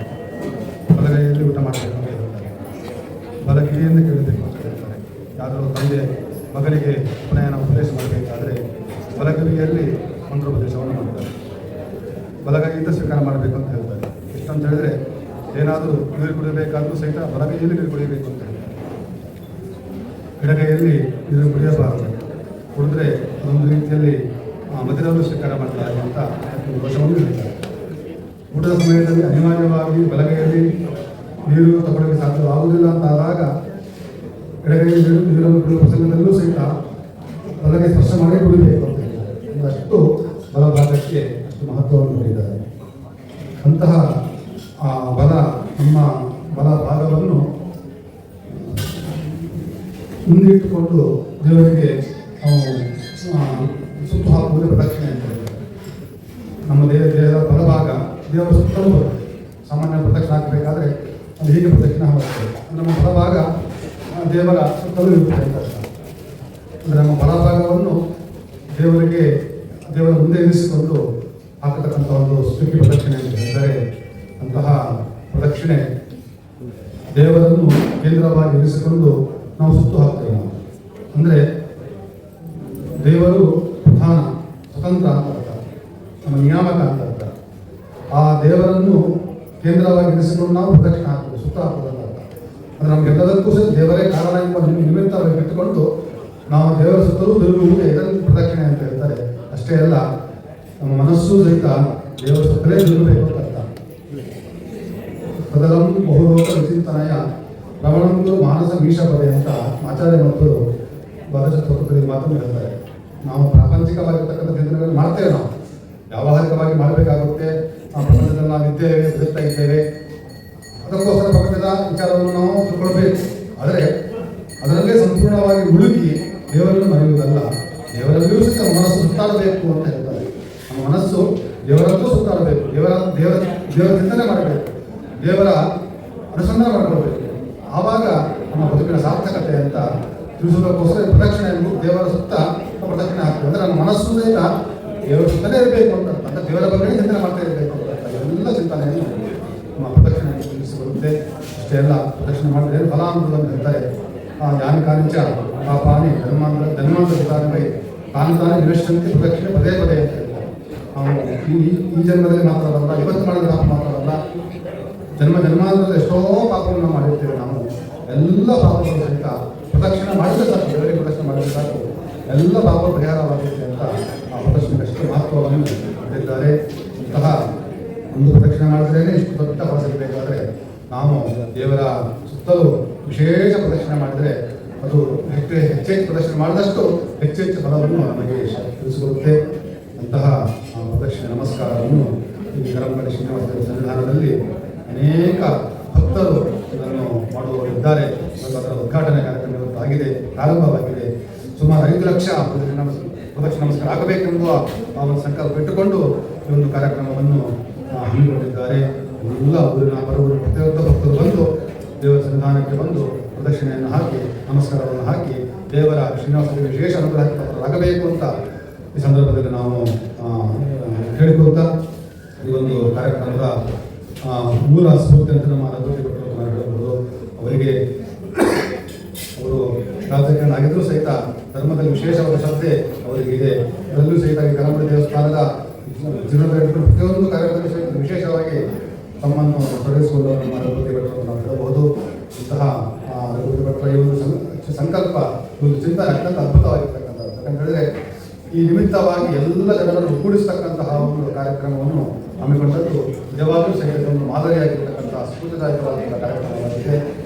ಬಲಗೈಯಲ್ಲಿ ಊಟ ಮಾಡಬೇಕು ಅಂತ ಹೇಳ್ತಾರೆ, ಬಲಗಿರಿಯಿಂದ ಕೇಳಬೇಕು ಅಂತ ಹೇಳ್ತಾರೆ. ಯಾದರೂ ತಂದೆ ಮಗನಿಗೆ ಉಪನಯನ ಮಾಡಬೇಕಾದರೆ ಬಲಗಿರಿಯಲ್ಲಿ ಮಂತ್ರೋಪದೇಶವನ್ನು ಮಾಡ್ತಾರೆ, ಬಲಗೈಯಿಂದ ಸ್ವೀಕಾರ ಮಾಡಬೇಕು ಅಂತ ಹೇಳ್ತಾರೆ. ಇಷ್ಟಂತ ಹೇಳಿದ್ರೆ ಏನಾದರೂ ನೀರು ಕುಡಿಯಬೇಕಾದರೂ ಸಹಿತ ಬಲಗೈಯಲ್ಲಿ ನೀರು ಕುಡಿಯಬೇಕು ಅಂತ ಹೇಳ್ತಾರೆ. ಎಡಗೈಯಲ್ಲಿ ನೀರು ಕುಡಿಯಬಾರದು, ಕುಡಿದ್ರೆ ಒಂದು ರೀತಿಯಲ್ಲಿ ಮಧುರವನ್ನು ಸ್ವೀಕಾರ ಮಾಡ್ತಾರೆ ಅಂತ ದೋಷವನ್ನು ಹೇಳ್ತಾರೆ. ಊಟದ ಸಮಯದಲ್ಲಿ ಅನಿವಾರ್ಯವಾಗಿ ಬಲಗೈಯಲ್ಲಿ ನೀರು ತಗೊಳ್ಳೋಕ್ಕೆ ಸಾಧ್ಯವಾಗುವುದಿಲ್ಲ ಅಂತ ಆದಾಗ ಎಡಗೈಯಲ್ಲಿ ನೀರನ್ನು ಕುಡಿಯುವ ಪ್ರಸಂಗದಲ್ಲೂ ಸಹಿತ ಬಲಗೈ ಸ್ಪರ್ಶ ಮಾಡಿ ಕುಡಿಬೇಕು ಅಂತ ಹೇಳ್ತಾರೆ. ಅಷ್ಟು ಬಲಭಾಗಕ್ಕೆ ಅಷ್ಟು ಮಹತ್ವವನ್ನು ನೀಡಿದ್ದಾರೆ. ಅಂತಹ ಬಲ ನಮ್ಮ ಬಲಭಾಗವನ್ನು ಮುಂದಿಟ್ಟುಕೊಂಡು ದೇವರಿಗೆ ನಾವು ಸುತ್ತು ಹಾಕುವುದೇ ಪ್ರದಕ್ಷಿಣೆ ಅಂತ ಹೇಳ್ತಾರೆ. ನಮ್ಮ ದೇಹದ ಬಲಭಾಗ ದೇವರ ಸುತ್ತಲೂ ಬರುತ್ತೆ. ಸಾಮಾನ್ಯ ಪ್ರದಕ್ಷಿಣೆ ಹಾಕಬೇಕಾದ್ರೆ ಅದು ಹೀಗೆ ಪ್ರದಕ್ಷಿಣೆ ಹಾಕುತ್ತದೆ. ನಮ್ಮ ಬಲಭಾಗ ದೇವರ ಸುತ್ತಲೂ ಇರುತ್ತೆ ಅಂತ ಅಂದರೆ ನಮ್ಮ ಬಲಭಾಗವನ್ನು ದೇವರ ಮುಂದೆ ಇರಿಸಿಕೊಂಡು ಹಾಕತಕ್ಕಂಥ ಒಂದು ಸ್ತುತಿ ಪ್ರದಕ್ಷಿಣೆ ಅಂತ ಹೇಳಿದರೆ ಅಂತಹ ಪ್ರದಕ್ಷಿಣೆ ದೇವರನ್ನು ಕೇಂದ್ರವಾಗಿ ಇರಿಸಿಕೊಂಡು ನಾವು ಸುತ್ತು ಹಾಕ್ತೇವೆ. ನಾವು ಅಂದರೆ ದೇವರು ಪ್ರಧಾನ ಸ್ವತಂತ್ರ ಅಂತ ಅರ್ಥ, ನಮ್ಮ ನಿಯಾಮಕ ಅಂತ ಅರ್ಥ. ಆ ದೇವರನ್ನು ಕೇಂದ್ರವಾಗಿ ಇರಿಸಿಕೊಂಡು ನಾವು ಪ್ರದಕ್ಷಿಣೆ ಹಾಕ್ತೇವೆ, ಸುತ್ತ ಹಾಕೋದು ಅಂತ ಅರ್ಥ. ಅಂದರೆ ನಮಗೆಲ್ಲದಕ್ಕೂ ಸಹ ದೇವರೇ ಕಾರಣ ಎಂಬ ನಿಮಿತ್ತವಾಗಿ ಇಟ್ಟುಕೊಂಡು ನಾವು ದೇವರ ಸುತ್ತಲೂ ತಿರುಗುವುದೇ ಇದನ್ನು ಪ್ರದಕ್ಷಿಣೆ ಅಂತ ಹೇಳ್ತಾರೆ. ಅಷ್ಟೇ ಅಲ್ಲ, ನಮ್ಮ ಮನಸ್ಸು ಸಹಿತ ದೇವರ ಸುತ್ತಲೇ ತಿರುಗಬೇಕು ಅಂತ ಅರ್ಥ. ಸದಲಂ ಬಹುಲೋಕ ವಿಚಿಂತನಯ ರಮಣಂದು ಮಾನಸ ಮೀಶಪದೆ ಅಂತ ಆಚಾರ್ಯ ಮತ್ತು ದ್ವಾದಶತತ್ವದಲ್ಲಿ ಮಾತನ್ನು ಹೇಳ್ತಾರೆ. ನಾವು ಪ್ರಾಪಂಚಿಕವಾಗಿರ್ತಕ್ಕಂಥ ಚಿಂತನೆಗಳನ್ನು ಮಾಡ್ತೇವೆ, ನಾವು ವ್ಯಾವಹಾರಿಕವಾಗಿ ಮಾಡಬೇಕಾಗುತ್ತೆ. ನಾವು ಪ್ರಪಂಚದಲ್ಲಿ ನಾವು ಇದ್ದೇವೆ, ಬದುಕ್ತಾ ಇದ್ದೇವೆ, ಅದಕ್ಕೋಸ್ಕರ ಪ್ರಪಂಚದ ವಿಚಾರವನ್ನು ನಾವು ತಿಳ್ಕೊಳ್ಬೇಕು. ಆದರೆ ಅದರಲ್ಲೇ ಸಂಪೂರ್ಣವಾಗಿ ಮುಳುಗಿ ದೇವರನ್ನು ಮರೆಯುವುದಲ್ಲ, ದೇವರಲ್ಲಿಯೂ ಸಹ ಮನಸ್ಸು ಸುತ್ತಾಡಬೇಕು ಅಂತ ಹೇಳ್ತಾರೆ. ನಮ್ಮ ಮನಸ್ಸು ದೇವರಲ್ಲೂ ಸುತ್ತಾಡಬೇಕು, ದೇವರ ಚಿಂತನೆ ಮಾಡಬೇಕು, ದೇವರ ಅನುಸಂಧಾನ ಮಾಡಿಕೊಳ್ಬೇಕು. ಆವಾಗ ನಮ್ಮ ಬದುಕಿನ ಸಾರ್ಥಕತೆ ಅಂತ ತಿಳಿಸೋದಕ್ಕೋಸ್ಕರ ಪ್ರದಕ್ಷಿಣೆ ಎಂದು ದೇವರ ಸುತ್ತ ಪ್ರದಕ್ಷಿಣೆ ಹಾಕ್ತೇವೆ. ಅಂದರೆ ನಮ್ಮ ಮನಸ್ಸು ಸಹಿತ ದೇವರ ಸುತ್ತಲೇ ಇರಬೇಕು ಅಂತ, ಅಂದರೆ ದೇವರ ಬಗ್ಗೆ ಚಿಂತನೆ ಮಾಡ್ತಾ ಇರಬೇಕು ಅಂತ ಎಲ್ಲ ಚಿಂತನೆಯನ್ನು ನಮ್ಮ ಪ್ರದಕ್ಷಿಣೆಯನ್ನು ತಿಳಿಸಿಬರುತ್ತೆ. ಅಷ್ಟೇ ಎಲ್ಲ ಪ್ರದಕ್ಷಿಣೆ ಮಾಡಿದ್ರೆ ಫಲಾನುಭವ ಹೇಳ್ತಾರೆ. ಯಾನಿ ಕಾನಿಂಚ ಆ ಪಾನಿ ಜನ್ಮಾಂತರ ವಿಧಾನವೇ ತಾನೇ ನಿರಷ್ಟಂತೆ ಪ್ರದಕ್ಷಿಣೆ ಪದೇ ಪದೇ ಅಂತ ಹೇಳ್ತಾರೆ. ನಾವು ಈ ಜನ್ಮದಲ್ಲಿ ಮಾತ್ರವಲ್ಲ, ಇವತ್ತು ಮಾಡಿದ ಪಾಪ ಮಾತ್ರವಲ್ಲ, ಜನ್ಮಾಂತರದ ಎಷ್ಟೋ ಪಾಪವನ್ನು ಮಾಡಿರ್ತೇವೆ. ನಾವು ಎಲ್ಲ ಪಾಪಗಳು ಸಹಿತ ಪ್ರದಕ್ಷಿಣೆ ಮಾಡಿದ್ರೆ ಸಾಕು, ದೇವರಿಗೆ ಪ್ರದಕ್ಷಿಣೆ ಮಾಡಿದ್ರೆ ಸಾಕು, ಎಲ್ಲ ಪಾಪ ಪರಿಹಾರವಾಗುತ್ತೆ ಅಂತ ಆ ಪ್ರದಕ್ಷಿಣೆಗೆ ಅಷ್ಟು ಮಹತ್ವವನ್ನು ಕೊಟ್ಟಿದ್ದಾರೆ. ಇಂತಹ ಒಂದು ಪ್ರದಕ್ಷಿಣೆ ಮಾಡಿದ್ರೇ ಇಷ್ಟು ದೊಡ್ಡ ಫಲ ಸಿಗಬೇಕಾದ್ರೆ ನಾವು ದೇವರ ಸುತ್ತಲೂ ವಿಶೇಷ ಪ್ರದಕ್ಷಿಣೆ ಮಾಡಿದರೆ ಅದು ಹೆಚ್ಚೆಚ್ಚು ಪ್ರದಕ್ಷಿಣೆ ಮಾಡಿದಷ್ಟು ಹೆಚ್ಚೆಚ್ಚು ಫಲವನ್ನು ನಮಗೆ ತಿಳಿಸಿಕೊಡುತ್ತೆ. ಅಂತಹ ಪ್ರದಕ್ಷಿಣೆ ನಮಸ್ಕಾರವನ್ನು ಈ ಕರಂಬಡಿ ಶ್ರೀನಿವಾಸ ಸನ್ನಿಧಾನದಲ್ಲಿ ಅನೇಕ ಭಕ್ತರು ಇದನ್ನು ಮಾಡುವವರಿದ್ದಾರೆ. ಅದರ ಉದ್ಘಾಟನೆ ಕಾರ್ಯಕ್ರಮ ಇವತ್ತು ಆಗಿದೆ, ಪ್ರಾರಂಭವಾಗಿದೆ. ಸುಮಾರು 5 ಲಕ್ಷ ಪ್ರದಕ್ಷಿಣೆ ನಮಸ್ಕಾರ ಆಗಬೇಕೆಂಬ ಆ ಒಂದು ಸಂಕಲ್ಪ ಇಟ್ಟುಕೊಂಡು ಈ ಒಂದು ಕಾರ್ಯಕ್ರಮವನ್ನು ಹಮ್ಮಿಕೊಂಡಿದ್ದಾರೆ. ಎಲ್ಲ ಊರಿನ ಬರುವ ಪ್ರತಿಯೊಬ್ಬ ಭಕ್ತರು ಬಂದು ದೇವರ ಸನ್ನಿಧಾನಕ್ಕೆ ಬಂದು ಪ್ರದಕ್ಷಿಣೆಯನ್ನು ಹಾಕಿ ನಮಸ್ಕಾರವನ್ನು ಹಾಕಿ ದೇವರ ಶ್ರೀನಿವಾಸರಿಗೆ ವಿಶೇಷ ಅನುಗ್ರಹರಾಗಬೇಕು ಅಂತ ಈ ಸಂದರ್ಭದಲ್ಲಿ ನಾವು ಹೇಳಿಕೊಳ್ತಾ ಈ ಒಂದು ಕಾರ್ಯಕ್ರಮದ ಮೂಲ ಸ್ಫೂರ್ತಿ ಅಂತ ನಮ್ಮ ಅನುಭೂತಿ ಕೊಟ್ಟು ಹೇಳಬಹುದು. ಅವರಿಗೆ ಅವರು ರಾಜಕಾರಣ ಸಹಿತ ಧರ್ಮದಲ್ಲಿ ವಿಶೇಷವಾದ ಶ್ರದ್ಧೆ ಅವರಿಗೆ ಇದೆ. ಅದರಲ್ಲೂ ಸಹಿತ ಈ ಕರಂಬಡಿ ದೇವಸ್ಥಾನದ ಜೀವನದ ಪ್ರತಿಯೊಂದು ಕಾರ್ಯಕ್ರಮದಲ್ಲಿ ಸಹಿತ ವಿಶೇಷವಾಗಿ ತಮ್ಮನ್ನು ತೊಡಗಿಸಿಕೊಂಡು ನಮ್ಮ ಅನುಭೂತಿ ಭಟ್ರನ್ನು ನಾವು ಹೇಳಬಹುದು. ಇಂತಹ ಅನುಭೂತಿ ಭಟ್ರ ಈ ಒಂದು ಸಂಕಲ್ಪ, ಈ ಒಂದು ಚಿಂತನೆ ಅತ್ಯಂತ ಅದ್ಭುತವಾಗಿರ್ತಕ್ಕಂಥದ್ದು. ಯಾಕಂತ ಹೇಳಿದ್ರೆ ಈ ನಿಮಿತ್ತವಾಗಿ ಎಲ್ಲ ಜನರನ್ನು ಒಗ್ಗೂಡಿಸ್ತಕ್ಕಂತಹ ಒಂದು ಕಾರ್ಯಕ್ರಮವನ್ನು ಹಮ್ಮಿಕೊಂಡದ್ದು ನಿಜವಾಗಲೂ ಸಹಿತ ಒಂದು ಮಾದರಿಯಾಗಿರ್ತಕ್ಕಂತಹ ಸ್ಫೂರ್ತಿದಾಯಕವಾದಂತಹ ಕಾರ್ಯಕ್ರಮವಾಗಿದೆ.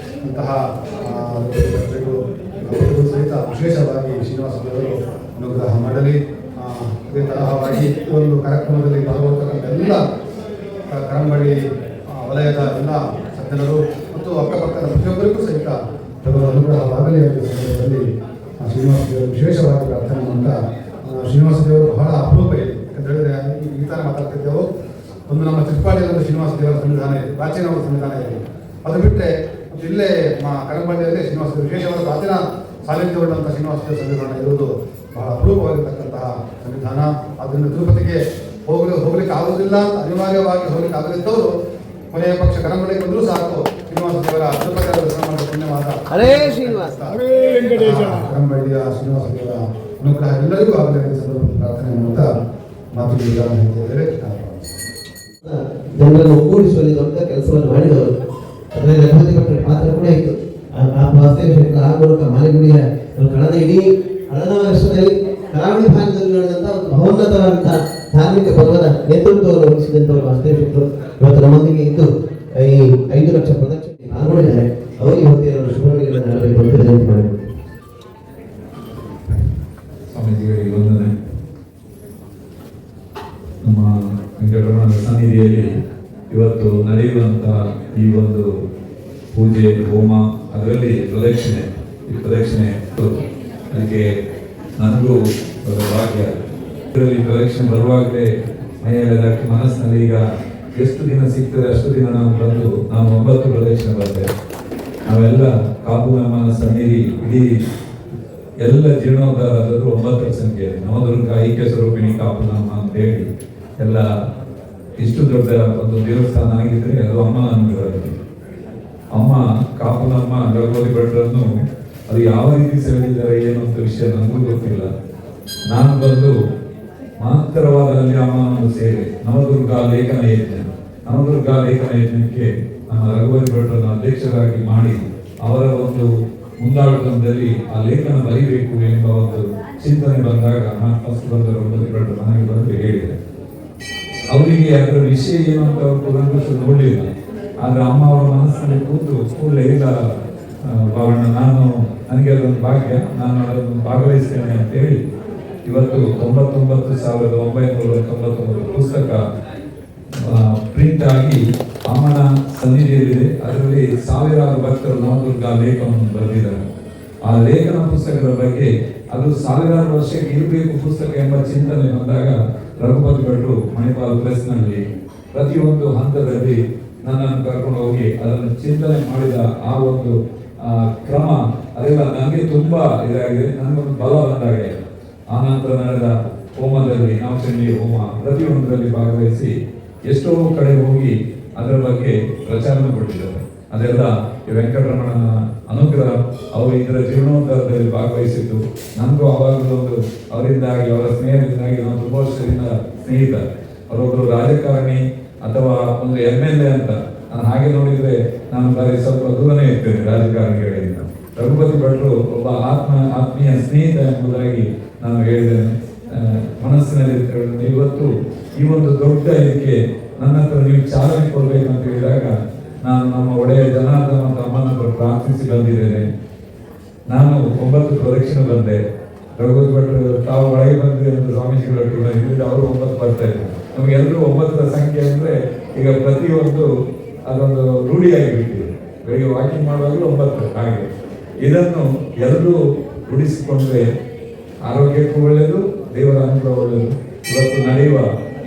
ಇಂತಹ ಸಹಿತ ವಿಶೇಷವಾಗಿ ಶ್ರೀನಿವಾಸ ದೇವರು ಅನುಗ್ರಹ ಮಾಡಲಿ. ಅದೇ ತರಹವಾಗಿ ಈ ಒಂದು ಕಾರ್ಯಕ್ರಮದಲ್ಲಿ ಭಾಗವಹಿಸತಕ್ಕಂಥ ಎಲ್ಲ ಕರಂಬಡಿ ವಲಯದ ಎಲ್ಲ ಸಜ್ಜನರು ಮತ್ತು ಅಕ್ಕಪಕ್ಕದ ಪ್ರತಿಯೊಬ್ಬರಿಗೂ ಸಹಿತ ದೇವರ ಅನುಗ್ರಹವಾಗಲಿ ಎಂಬ ಸಂದರ್ಭದಲ್ಲಿ ಶ್ರೀನಿವಾಸ ದೇವರು ವಿಶೇಷವಾಗಿ ಪ್ರಾರ್ಥನೆ ಮಾಡ್ತಾ, ಶ್ರೀನಿವಾಸ ದೇವರು ಬಹಳ ಅಪರೂಪ ಇದೆ. ಯಾಕಂತ ಹೇಳಿದ್ರೆ ಈ ಥರ ಮಾತಾಡ್ತಿದ್ದೆವು. ಒಂದು ನಮ್ಮ ಚಿಕ್ಕಪಾಡಿಯಲ್ಲಿ ಶ್ರೀನಿವಾಸ ದೇವರ ಸನ್ನಿಧಾನ ಇದೆ, ಪ್ರಾಚೀನವಾದ ಸನ್ನಿಧಾನ ಇದೆ. ಅದು ಬಿಟ್ಟರೆ ಇಲ್ಲೇ ಕರಂಬಡಿಯಲ್ಲಿ ಶ್ರೀನಿವಾಸ ವಿಶೇಷವಾದ ಪ್ರಾಚೀನ ಸಾನ್ನಿಧ್ಯವುಳ್ಳಂಥ ಶ್ರೀನಿವಾಸ ದೇವರ ಸನ್ನಿಧಾನ ಇರುವುದು ಬಹಳ ಅಪರೂಪವಾಗಿರ್ತಕ್ಕಂತಹ ಸನ್ನಿಧಾನ. ಆದ್ದರಿಂದ ತಿರುಪತಿಗೆ ಹೋಗ್ಲಿಕ್ಕೆ ಆಗುವುದಿಲ್ಲ ಅಂತ ಅನಿವಾರ್ಯವಾಗಿ ಹೋಗ್ಲಿಕ್ಕೆ ಆಗದಿದ್ದವರು ಕೊನೆಯ ಪಕ್ಷ ಕರಂಬಡಿಗೆ ಬಂದರೂ ಸಾಕು ಶ್ರೀನಿವಾಸ ದೇವರ ತಿರುಪತಿ ದರ್ಶನ ಮಾಡುವ ಪುಣ್ಯವಾದ ಹರೇ ಶ್ರೀನಿವಾಸ, ಹರೇ ವೆಂಕಟೇಶ, ಕರಂಬಡಿಯ ಶ್ರೀನಿವಾಸ ದೇವರ ಅನುಗ್ರಹ ಎಲ್ಲರಿಗೂ ಆಗಲಿ ಅಂತ ಸಂದರ್ಭದಲ್ಲಿ ಪ್ರಾರ್ಥನೆ ಮಾಡುತ್ತಾ ಮಾತುಗಳಿಗೆ ಹೇಳ್ತಿದ್ದೇವೆ. ಜನರನ್ನು ಒಗ್ಗೂಡಿಸುವಲ್ಲಿ ದೊಡ್ಡ ಕೆಲಸವನ್ನು ಮಾಡಿದವರು. ಅದರಲ್ಲಿ ಅನುಮತಿ ಭಟ್ರ ಪಾತ್ರ ಕೂಡ ಇತ್ತು. ಆ ಮೂಲಕ ಮಾಲಿಗುಡಿಯ ಕಳೆದ ಇಡೀ ಹಳದ ವರ್ಷದಲ್ಲಿ ಕರಾವಳಿ ಭಾಗದಲ್ಲಿ ನಡೆದಂತಹ ಒಂದು ಮಹೋನ್ನತವಾದಂತಹ ಧಾರ್ಮಿಕ ಪರ್ವದ ನೇತೃತ್ವವನ್ನು ವಹಿಸಿದಂಥವರು ವಾಸ್ತೇಶ್ವರರು ಇವತ್ತು ನಮ್ಮೊಂದಿಗೆ ಇದ್ದು ಈ 5 ಲಕ್ಷ ಪ್ರದಕ್ಷಿಣೆ ಪಾಲ್ಗೊಂಡಿದ್ದಾರೆ. ಅವರಿಗೆ ಇವತ್ತೇನಾದರೂ ಶುಭಗಳನ್ನು ಮಾಡಬೇಕು ಅಂತ ವಿನಂತಿ ಮಾಡಬೇಕು. ಸ್ವಾಮೀಜಿಗಳಿಗೆ ವಂದನೆ. ನಮ್ಮ ವೆಂಕಟರಮಣ ಸನ್ನಿಧಿಯಲ್ಲಿ ಇವತ್ತು ನಡೆಯುವಂತಹ ಈ ಒಂದು ಪೂಜೆ ಹೋಮ, ಅದರಲ್ಲಿ ಪ್ರದಕ್ಷಿಣೆ, ಈ ಪ್ರದಕ್ಷಿಣೆ ಅದಕ್ಕೆ ನನಗೂ ಭಾಗ್ಯ. ಇದರಲ್ಲಿ ಪ್ರದಕ್ಷಿಣೆ ಬರುವಾಗಲೇ ಮನೆಯಲ್ಲೆಲ್ಲ ಮನಸ್ಸಿನಲ್ಲಿ ಈಗ ಎಷ್ಟು ದಿನ ಸಿಗ್ತದೆ ಅಷ್ಟು ದಿನ ನಾವು ಬಂದು ನಾವು 9 ಪ್ರದಕ್ಷಿಣೆ ಬರ್ತೇವೆ. ನಾವೆಲ್ಲ ಕಾಪುನಮ್ಮನ ಸನ್ನಿಧಿ ಇಡೀ ಎಲ್ಲ ಜೀರ್ಣೋದ್ಧಾರದವರು 9 ಸಂಖ್ಯೆ ನವದುರ್ಗ ಐಕ್ಯ ಸ್ವರೂಪಿಣಿ ಕಾಪುನಮ್ಮ ಅಂತ ಹೇಳಿ ಎಲ್ಲ ಇಷ್ಟು ದೊಡ್ಡ ಒಂದು ದೇವಸ್ಥಾನ ಆಗಿದ್ರೆ ಅದು ಅಮ್ಮನ ಅನುಗ್ರಹ. ಅಮ್ಮ ಕಾಪುನಮ್ಮ ಗರ್ಭವತಿ ಭಟ್ರನ್ನು ಅದು ಯಾವ ರೀತಿ ಸೆಳೆದಿದ್ದಾರೆ ಏನು ಅಂತ ವಿಷಯ ನನಗೂ ಗೊತ್ತಿಲ್ಲ. ನಾನು ಬಂದು ಮಹತ್ತರವಾದಲ್ಲಿ ಅಮ್ಮನ ಒಂದು ಸೇವೆ ನವದುರ್ಗ ಲೇಖನ ಯಜ್ಞ, ನವದುರ್ಗ ಲೇಖನ ಯಜ್ಞಕ್ಕೆ ನಮ್ಮ ರಘುವತಿ ಭಟ್ರನ್ನು ಅಧ್ಯಕ್ಷರಾಗಿ ಮಾಡಿ ಅವರ ಒಂದು ಮುಂದಾಳತ್ವದಲ್ಲಿ ಆ ಲೇಖನ ಬರೀಬೇಕು ಎಂಬ ಒಂದು ಚಿಂತನೆ ಬಂದಾಗ ನಾನು ಫಸ್ಟ್ ಬಂದ ರಘುವತಿ ಭಟ್ರು ನನಗೆ ಬಂದು ಹೇಳಿದೆ. ಅವರಿಗೆ ಅದರ ವಿಷಯ ಏನು ಅಂತ ಅವರು ಕೂಲಂಕಷ ನೋಡಲಿಲ್ಲ. ಆದ್ರೆ ಅಮ್ಮ ಅವರ ಮನಸ್ಸಿನಲ್ಲಿ ಕೂಡಲೇ ಇಲ್ಲ ಭಾವಣ್ಣ, ನನಗೆ ಅದೊಂದು ಭಾಗ್ಯ, ನಾನು ಅದನ್ನು ಭಾಗವಹಿಸ್ತೇನೆ ಅಂತ ಹೇಳಿ ಇವತ್ತು 99,999 ಪುಸ್ತಕ ಪ್ರಿಂಟ್ ಆಗಿ ಅಮ್ಮನ ಸನ್ನಿಧಿಯಲ್ಲಿದೆ. ಅದರಲ್ಲಿ ಸಾವಿರಾರು ಭಕ್ತರು ನವದುರ್ಗ ಲೇಖನವನ್ನು ಬರೆದಿದ್ದಾರೆ. ಆ ಲೇಖನ ಪುಸ್ತಕದ ಬಗ್ಗೆ ಅದು ಸಾವಿರಾರು ವರ್ಷಕ್ಕೆ ಇರಬೇಕು ಪುಸ್ತಕ ಎಂಬ ಚಿಂತನೆ ಬಂದಾಗ ರಘುಪತಿ ಭಟ್ರು ಮಣಿಪಾಲ್ ಪ್ರೆಸ್ನಲ್ಲಿ ಪ್ರತಿಯೊಂದು ಹಂತದಲ್ಲಿ ನನ್ನನ್ನು ಕರ್ಕೊಂಡು ಹೋಗಿ ಅದನ್ನು ಚಿಂತನೆ ಮಾಡಿದ ಆ ಒಂದು ಕ್ರಮ ಅದೆಲ್ಲ ನನಗೆ ತುಂಬಾ ಇದಾಗಿದೆ, ನನಗೊಂದು ಬಲ ಬಂದಾಗಿದೆ. ಆ ನಂತರ ನಡೆದ ಹೋಮದಲ್ಲಿ ನವಚಂಡಿ ಹೋಮ ಪ್ರತಿಯೊಂದರಲ್ಲಿ ಭಾಗವಹಿಸಿ ಎಷ್ಟೋ ಕಡೆ ಹೋಗಿ ಅದರ ಬಗ್ಗೆ ಪ್ರಚಾರ ಕೊಟ್ಟಿದ್ದಾರೆ. ಅದೆಲ್ಲ ವೆಂಕಟರಮಣನ ಅನುಗ್ರಹ. ಅವರು ಇದರ ಜೀರ್ಣೋದ್ಧಾರದಲ್ಲಿ ಭಾಗವಹಿಸಿದ್ದು ನನಗೂ ಅವಾಗಲೂ ಒಂದು ಅವರಿಂದಾಗಿ ಅವರ ಸ್ನೇಹದಿಂದಾಗಿ ನಾವು ತುಂಬಾ ವರ್ಷದಿಂದ ಸ್ನೇಹಿತ. ಅವರೊಬ್ಬರು ರಾಜಕಾರಣಿ ಅಥವಾ ಒಂದು MLA ಅಂತ ನಾನು ಹಾಗೆ ನೋಡಿದ್ರೆ ನಾನು ಬಾರಿ ಸ್ವಲ್ಪ ದೂರನೇ ಇರ್ತೇನೆ ರಾಜಕಾರಣಿಗಳಿಂದ. ರಘುಪತಿ ಭಟ್ರು ಒಬ್ಬ ಆತ್ಮೀಯ ಸ್ನೇಹಿತ ಎಂಬುದಾಗಿ ನಾನು ಹೇಳಿದ್ದೇನೆ. ಮನಸ್ಸಿನಲ್ಲಿ ಇವತ್ತು ಈ ಒಂದು ದೊಡ್ಡ ಇದಕ್ಕೆ ನನ್ನ ಹತ್ರ ನೀವು ಚಾಲನೆ ಕೊಡ್ಬೇಕಂತ ಹೇಳಿದಾಗ ನಾನು ನಮ್ಮ ಒಡೆಯ ಜನಾರ್ದನ ಮತ್ತು ಅಮ್ಮನ ಹತ್ರ ಪ್ರಾರ್ಥಿಸಿ ಬಂದಿದ್ದೇನೆ. ನಾನು 9 ಪ್ರದಕ್ಷಿಣೆ ಬಂದೆ. ರಘುಪತಿ ಭಟ್ರು ತಾವು ಒಳಗೆ ಬಂದ್ರೆ ಅಂತ ಸ್ವಾಮೀಜಿಗಳು ಇಲ್ಲಿಂದ ಅವರು 9 ಬರ್ತಾ ಇದ್ರು. ನಮಗೆಲ್ಲರೂ 9ರ ಸಂಖ್ಯೆ ಅಂದ್ರೆ ಈಗ ಪ್ರತಿಯೊಂದು ಅದೊಂದು ರೂಢಿಯಾಗಿಬಿಟ್ಟಿದೆ. ಬೆಳಿಗ್ಗೆ ವಾಕಿಂಗ್ ಮಾಡುವಾಗಲೂ 9 ಹಾಗೆ. ಇದನ್ನು ಎಲ್ಲರೂ ರೂಢಿಸಿಕೊಂಡ್ರೆ ಆರೋಗ್ಯಕ್ಕೂ ಒಳ್ಳೆಯದು, ದೇವರ ಅನುಗ್ರಹ ಒಳ್ಳೆಯದು. ಇವತ್ತು ನಡೆಯುವ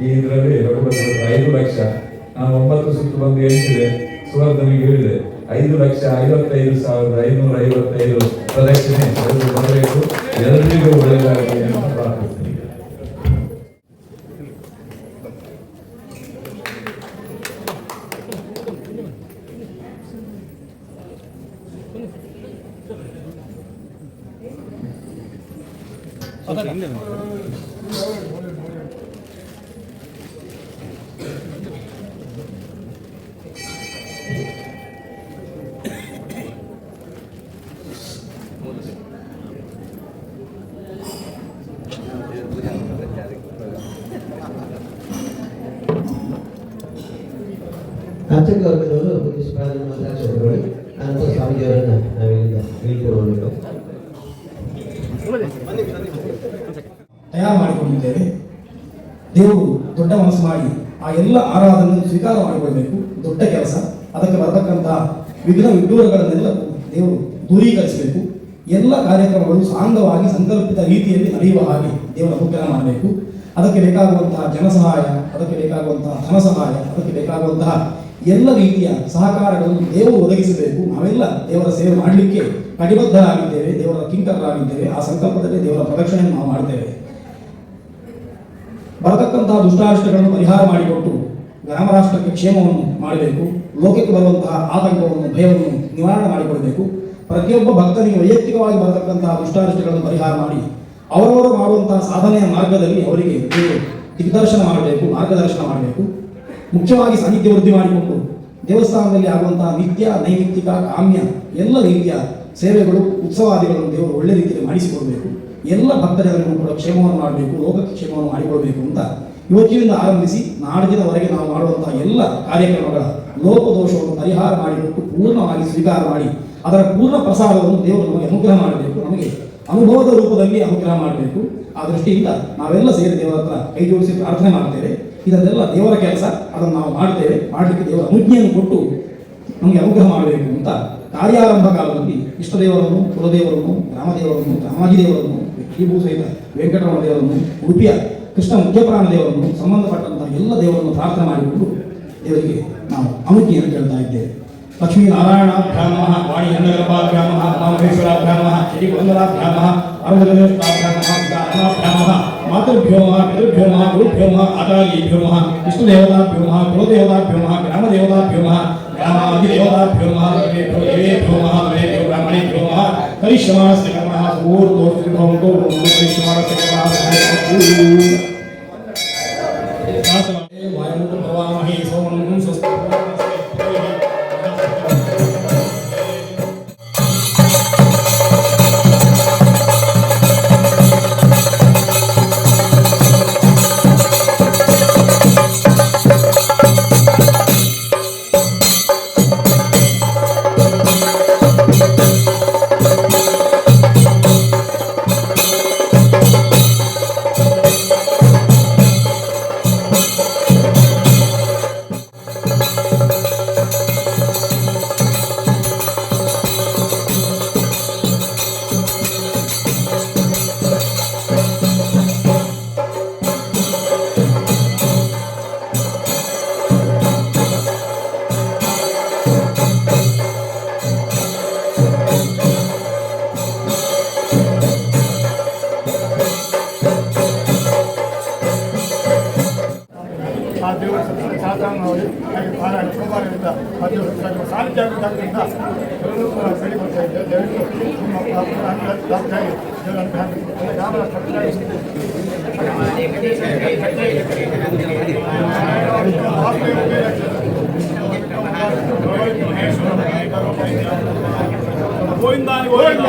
ಈ ಇದರಲ್ಲಿ ರಘುಪತಿ 5 ಲಕ್ಷ, ನಾನು 9 ಸುತ್ತು ಬಂದು ಹೇಳ್ತಿದೆ, ಸುವರ್ಧನಿಗೆ ಹೇಳಿದೆ 5,55,555 ಪ್ರದಕ್ಷಿಣೆ ಬರಬೇಕು, ಎಲ್ಲರಿಗೂ ಒಳ್ಳೆಯದಾಗಲಿ ಅಂತ ಪ್ರಾರ್ಥಿಸ್ತೀನಿ. ಅರ್ಚಕ ವರ್ಗದವರು ಒಂದಿಷ್ಟು ಪ್ರಾರ್ಥನೆ ಮಾತಾಡ್ತಾರೆ. ಅನಂತರ ಸ್ವಾಮೀಜಿಯವರನ್ನ ನಾವಿಲ್ಲಿಂದ ಬೀಳ್ಕೊಳ್ಬೇಕು. ತಯಾರು ಮಾಡಿಕೊಂಡಿದ್ದೇವೆ. ದೇವರು ದೊಡ್ಡ ಮನಸ್ಸು ಮಾಡಿ ಆ ಎಲ್ಲ ಆರಾಧನೆಯನ್ನು ಸ್ವೀಕಾರ ಮಾಡಿಕೊಳ್ಬೇಕು. ದೊಡ್ಡ ಕೆಲಸ. ಅದಕ್ಕೆ ಬರತಕ್ಕಂತಹ ವಿಘ್ನ ವಿಡ್ಡೂರಗಳನ್ನೆಲ್ಲ ದೇವರು ದೂರೀಕರಿಸಬೇಕು. ಎಲ್ಲ ಕಾರ್ಯಕ್ರಮಗಳು ಸಾಂಗವಾಗಿ ಸಂಕಲ್ಪಿತ ರೀತಿಯಲ್ಲಿ ನಡೆಯುವ ಹಾಗೆ ದೇವರ ಅನುಗ್ರಹ ಮಾಡಬೇಕು. ಅದಕ್ಕೆ ಬೇಕಾಗುವಂತಹ ಜನಸಹಾಯ, ಅದಕ್ಕೆ ಬೇಕಾಗುವಂತಹ ಧನ ಸಹಾಯ, ಅದಕ್ಕೆ ಬೇಕಾಗುವಂತಹ ಎಲ್ಲ ರೀತಿಯ ಸಹಕಾರಗಳನ್ನು ದೇವರು ಒದಗಿಸಬೇಕು. ನಾವೆಲ್ಲ ದೇವರ ಸೇವೆ ಮಾಡಲಿಕ್ಕೆ ಕಟಿಬದ್ಧರಾಗಿದ್ದೇವೆ, ದೇವರ ಕಿಂಕರರಾಗಿದ್ದೇವೆ. ಆ ಸಂಕಲ್ಪದಲ್ಲಿ ದೇವರ ಪ್ರದಕ್ಷಿಣೆಯನ್ನು ನಾವು ಮಾಡ್ತೇವೆ. ಬರತಕ್ಕಂತಹ ದುಷ್ಟಾರಿಷ್ಟಗಳನ್ನು ಪರಿಹಾರ ಮಾಡಿಕೊಟ್ಟು ಗ್ರಾಮ ರಾಷ್ಟ್ರಕ್ಕೆ ಕ್ಷೇಮವನ್ನು ಮಾಡಬೇಕು. ಲೋಕಕ್ಕೆ ಬರುವಂತಹ ಆತಂಕವನ್ನು, ಭಯವನ್ನು ನಿವಾರಣೆ ಮಾಡಿಕೊಡಬೇಕು. ಪ್ರತಿಯೊಬ್ಬ ಭಕ್ತನಿಗೆ ವೈಯಕ್ತಿಕವಾಗಿ ಬರತಕ್ಕಂತಹ ದುಷ್ಟಾರಿಷ್ಟಗಳನ್ನು ಪರಿಹಾರ ಮಾಡಿ ಅವರವರು ಮಾಡುವಂತಹ ಸಾಧನೆಯ ಮಾರ್ಗದಲ್ಲಿ ಅವರಿಗೆ ದಿಗ್ದರ್ಶನ ಮಾಡಬೇಕು, ಮಾರ್ಗದರ್ಶನ ಮಾಡಬೇಕು. ಮುಖ್ಯವಾಗಿ ಸಾಹಿತ್ಯ ವೃದ್ಧಿ ಮಾಡಿಕೊಂಡು ದೇವಸ್ಥಾನದಲ್ಲಿ ಆಗುವಂತಹ ನಿತ್ಯ, ನೈಮಿತ್ತಿಕ, ಕಾಮ್ಯ ಎಲ್ಲ ರೀತಿಯ ಸೇವೆಗಳು, ಉತ್ಸವಾದಿಗಳನ್ನು ದೇವರು ಒಳ್ಳೆ ರೀತಿಯಲ್ಲಿ ಮಾಡಿಸಿಕೊಡಬೇಕು. ಎಲ್ಲ ಭಕ್ತಜನರಿಗೂ ಕೂಡ ಕ್ಷೇಮವನ್ನು ಮಾಡಬೇಕು, ಲೋಕಕ್ಕೆ ಕ್ಷೇಮವನ್ನು ಮಾಡಿಕೊಡಬೇಕು ಅಂತ ಇವತ್ತಿನಿಂದ ಆರಂಭಿಸಿ ನಾಡಿನವರೆಗೆ ನಾವು ಮಾಡುವಂತಹ ಎಲ್ಲ ಕಾರ್ಯಕ್ರಮಗಳ ಲೋಪದೋಷವನ್ನು ಪರಿಹಾರ ಮಾಡಿಬಿಟ್ಟು ಪೂರ್ಣವಾಗಿ ಸ್ವೀಕಾರ ಮಾಡಿ ಅದರ ಪೂರ್ಣ ಪ್ರಸಾದವನ್ನು ದೇವರು ನಮಗೆ ಅನುಗ್ರಹ ಮಾಡಬೇಕು, ನಮಗೆ ಅನುಭವದ ರೂಪದಲ್ಲಿ ಅನುಗ್ರಹ ಮಾಡಬೇಕು. ಆ ದೃಷ್ಟಿಯಿಂದ ನಾವೆಲ್ಲ ಸೇರಿ ದೇವರ ಹತ್ರ ಕೈ ಜೋಡಿಸಿ ಪ್ರಾರ್ಥನೆ ಮಾಡ್ತೇವೆ. ಇದನ್ನೆಲ್ಲ ದೇವರ ಕೆಲಸ, ಅದನ್ನು ನಾವು ಮಾಡ್ತೇವೆ. ಮಾಡಲಿಕ್ಕೆ ದೇವರ ಅನುಜ್ಞೆಯನ್ನು ಕೊಟ್ಟು ನಮಗೆ ಅನುಗ್ರಹ ಮಾಡಬೇಕು ಅಂತ ಕಾರ್ಯಾರಂಭ ಕಾಲದಲ್ಲಿ ಇಷ್ಟದೇವರನ್ನು, ಕುಲದೇವರನ್ನು, ಗ್ರಾಮದೇವರನ್ನು, ರಾಮಾಜಿದೇವರನ್ನು, ಶ್ರೀಭೂ ಸಹಿತ ವೆಂಕಟರಮಣ ದೇವರನ್ನು, ಉಡುಪಿಯ ಕೃಷ್ಣ ಮುಖ್ಯಪ್ರಾಣ ದೇವರನ್ನು, ಸಂಬಂಧಪಟ್ಟಂತಹ ಎಲ್ಲ ದೇವರನ್ನು ಪ್ರಾರ್ಥನೆ ಮಾಡಿಕೊಂಡು ದೇವರಿಗೆ ನಾವು ಅನುಜ್ಞೆಯನ್ನು ಕೇಳ್ತಾ ಇದ್ದೇವೆ. ಲಕ್ಷ್ಮೀನಾರಾಯಣಾಭ್ಯಾಂ ನಮಃ, ವಾಣಿ ಹೆನ್ನಗರಪಾಭ್ಯಾಂ ನಮಃ, ರಾಮಹೇಶ್ವರಾಭ್ಯಾಂ ನಮಃ, ಶ್ರೀ ವಂದನಾಭ್ಯಾಂ ನಮಃ, ಅರವದೇವತಾಭ್ಯಾಂ ನಮಃ, ಅನಾಭ್ಯಾಂ ನಮಃ, ಮಾತೃಭ್ಯೋ ನಮಃ, ಪಿತೃಭ್ಯೋ ನಮಃ, ಗುರುಭ್ಯೋ ನಮಃ, ಆಚಾರ್ಯೇಭ್ಯೋ ನಮಃ, ಇಷ್ಟದೇವತಾಭ್ಯೋ ನಮಃ, ಕುಲದೇವತಾಭ್ಯೋ ನಮಃ, ಗ್ರಾಮದೇವತಾಭ್ಯೋ ನಮಃ, देवताभ्यो नमः देवेभ्यो देवेभ्यो नमः देवेभ्यो ब्राह्मणेभ्यो नमः करिष्यमाणस्य कर्मणः सुपूर्णोऽस्तु भवन्तो करिष्यमाणस्य कर्मणः वायुं भवामहे सोमं स्वस्ति ಆ ದೇವರ ಸಾಧಾರಣವಾಗಿ ಸೋಮವಾರದಿಂದ ಆ ದೇವರ ಸಾನ್ನಿಧ್ಯ ಆಗಿದ್ದರಿಂದ ಎಲ್ಲರೂ ಕೂಡ ಬೇಡಿ ಬರ್ತಾ ಇದ್ದೆ. ದಯವಿಟ್ಟು ಗ್ರಾಮದ ಗೋವಿಂದ ಗೋವಿಂದ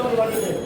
ಸ್ವಾಗತವನ್ನು ಮಾಡಿದ್ದೇವೆ.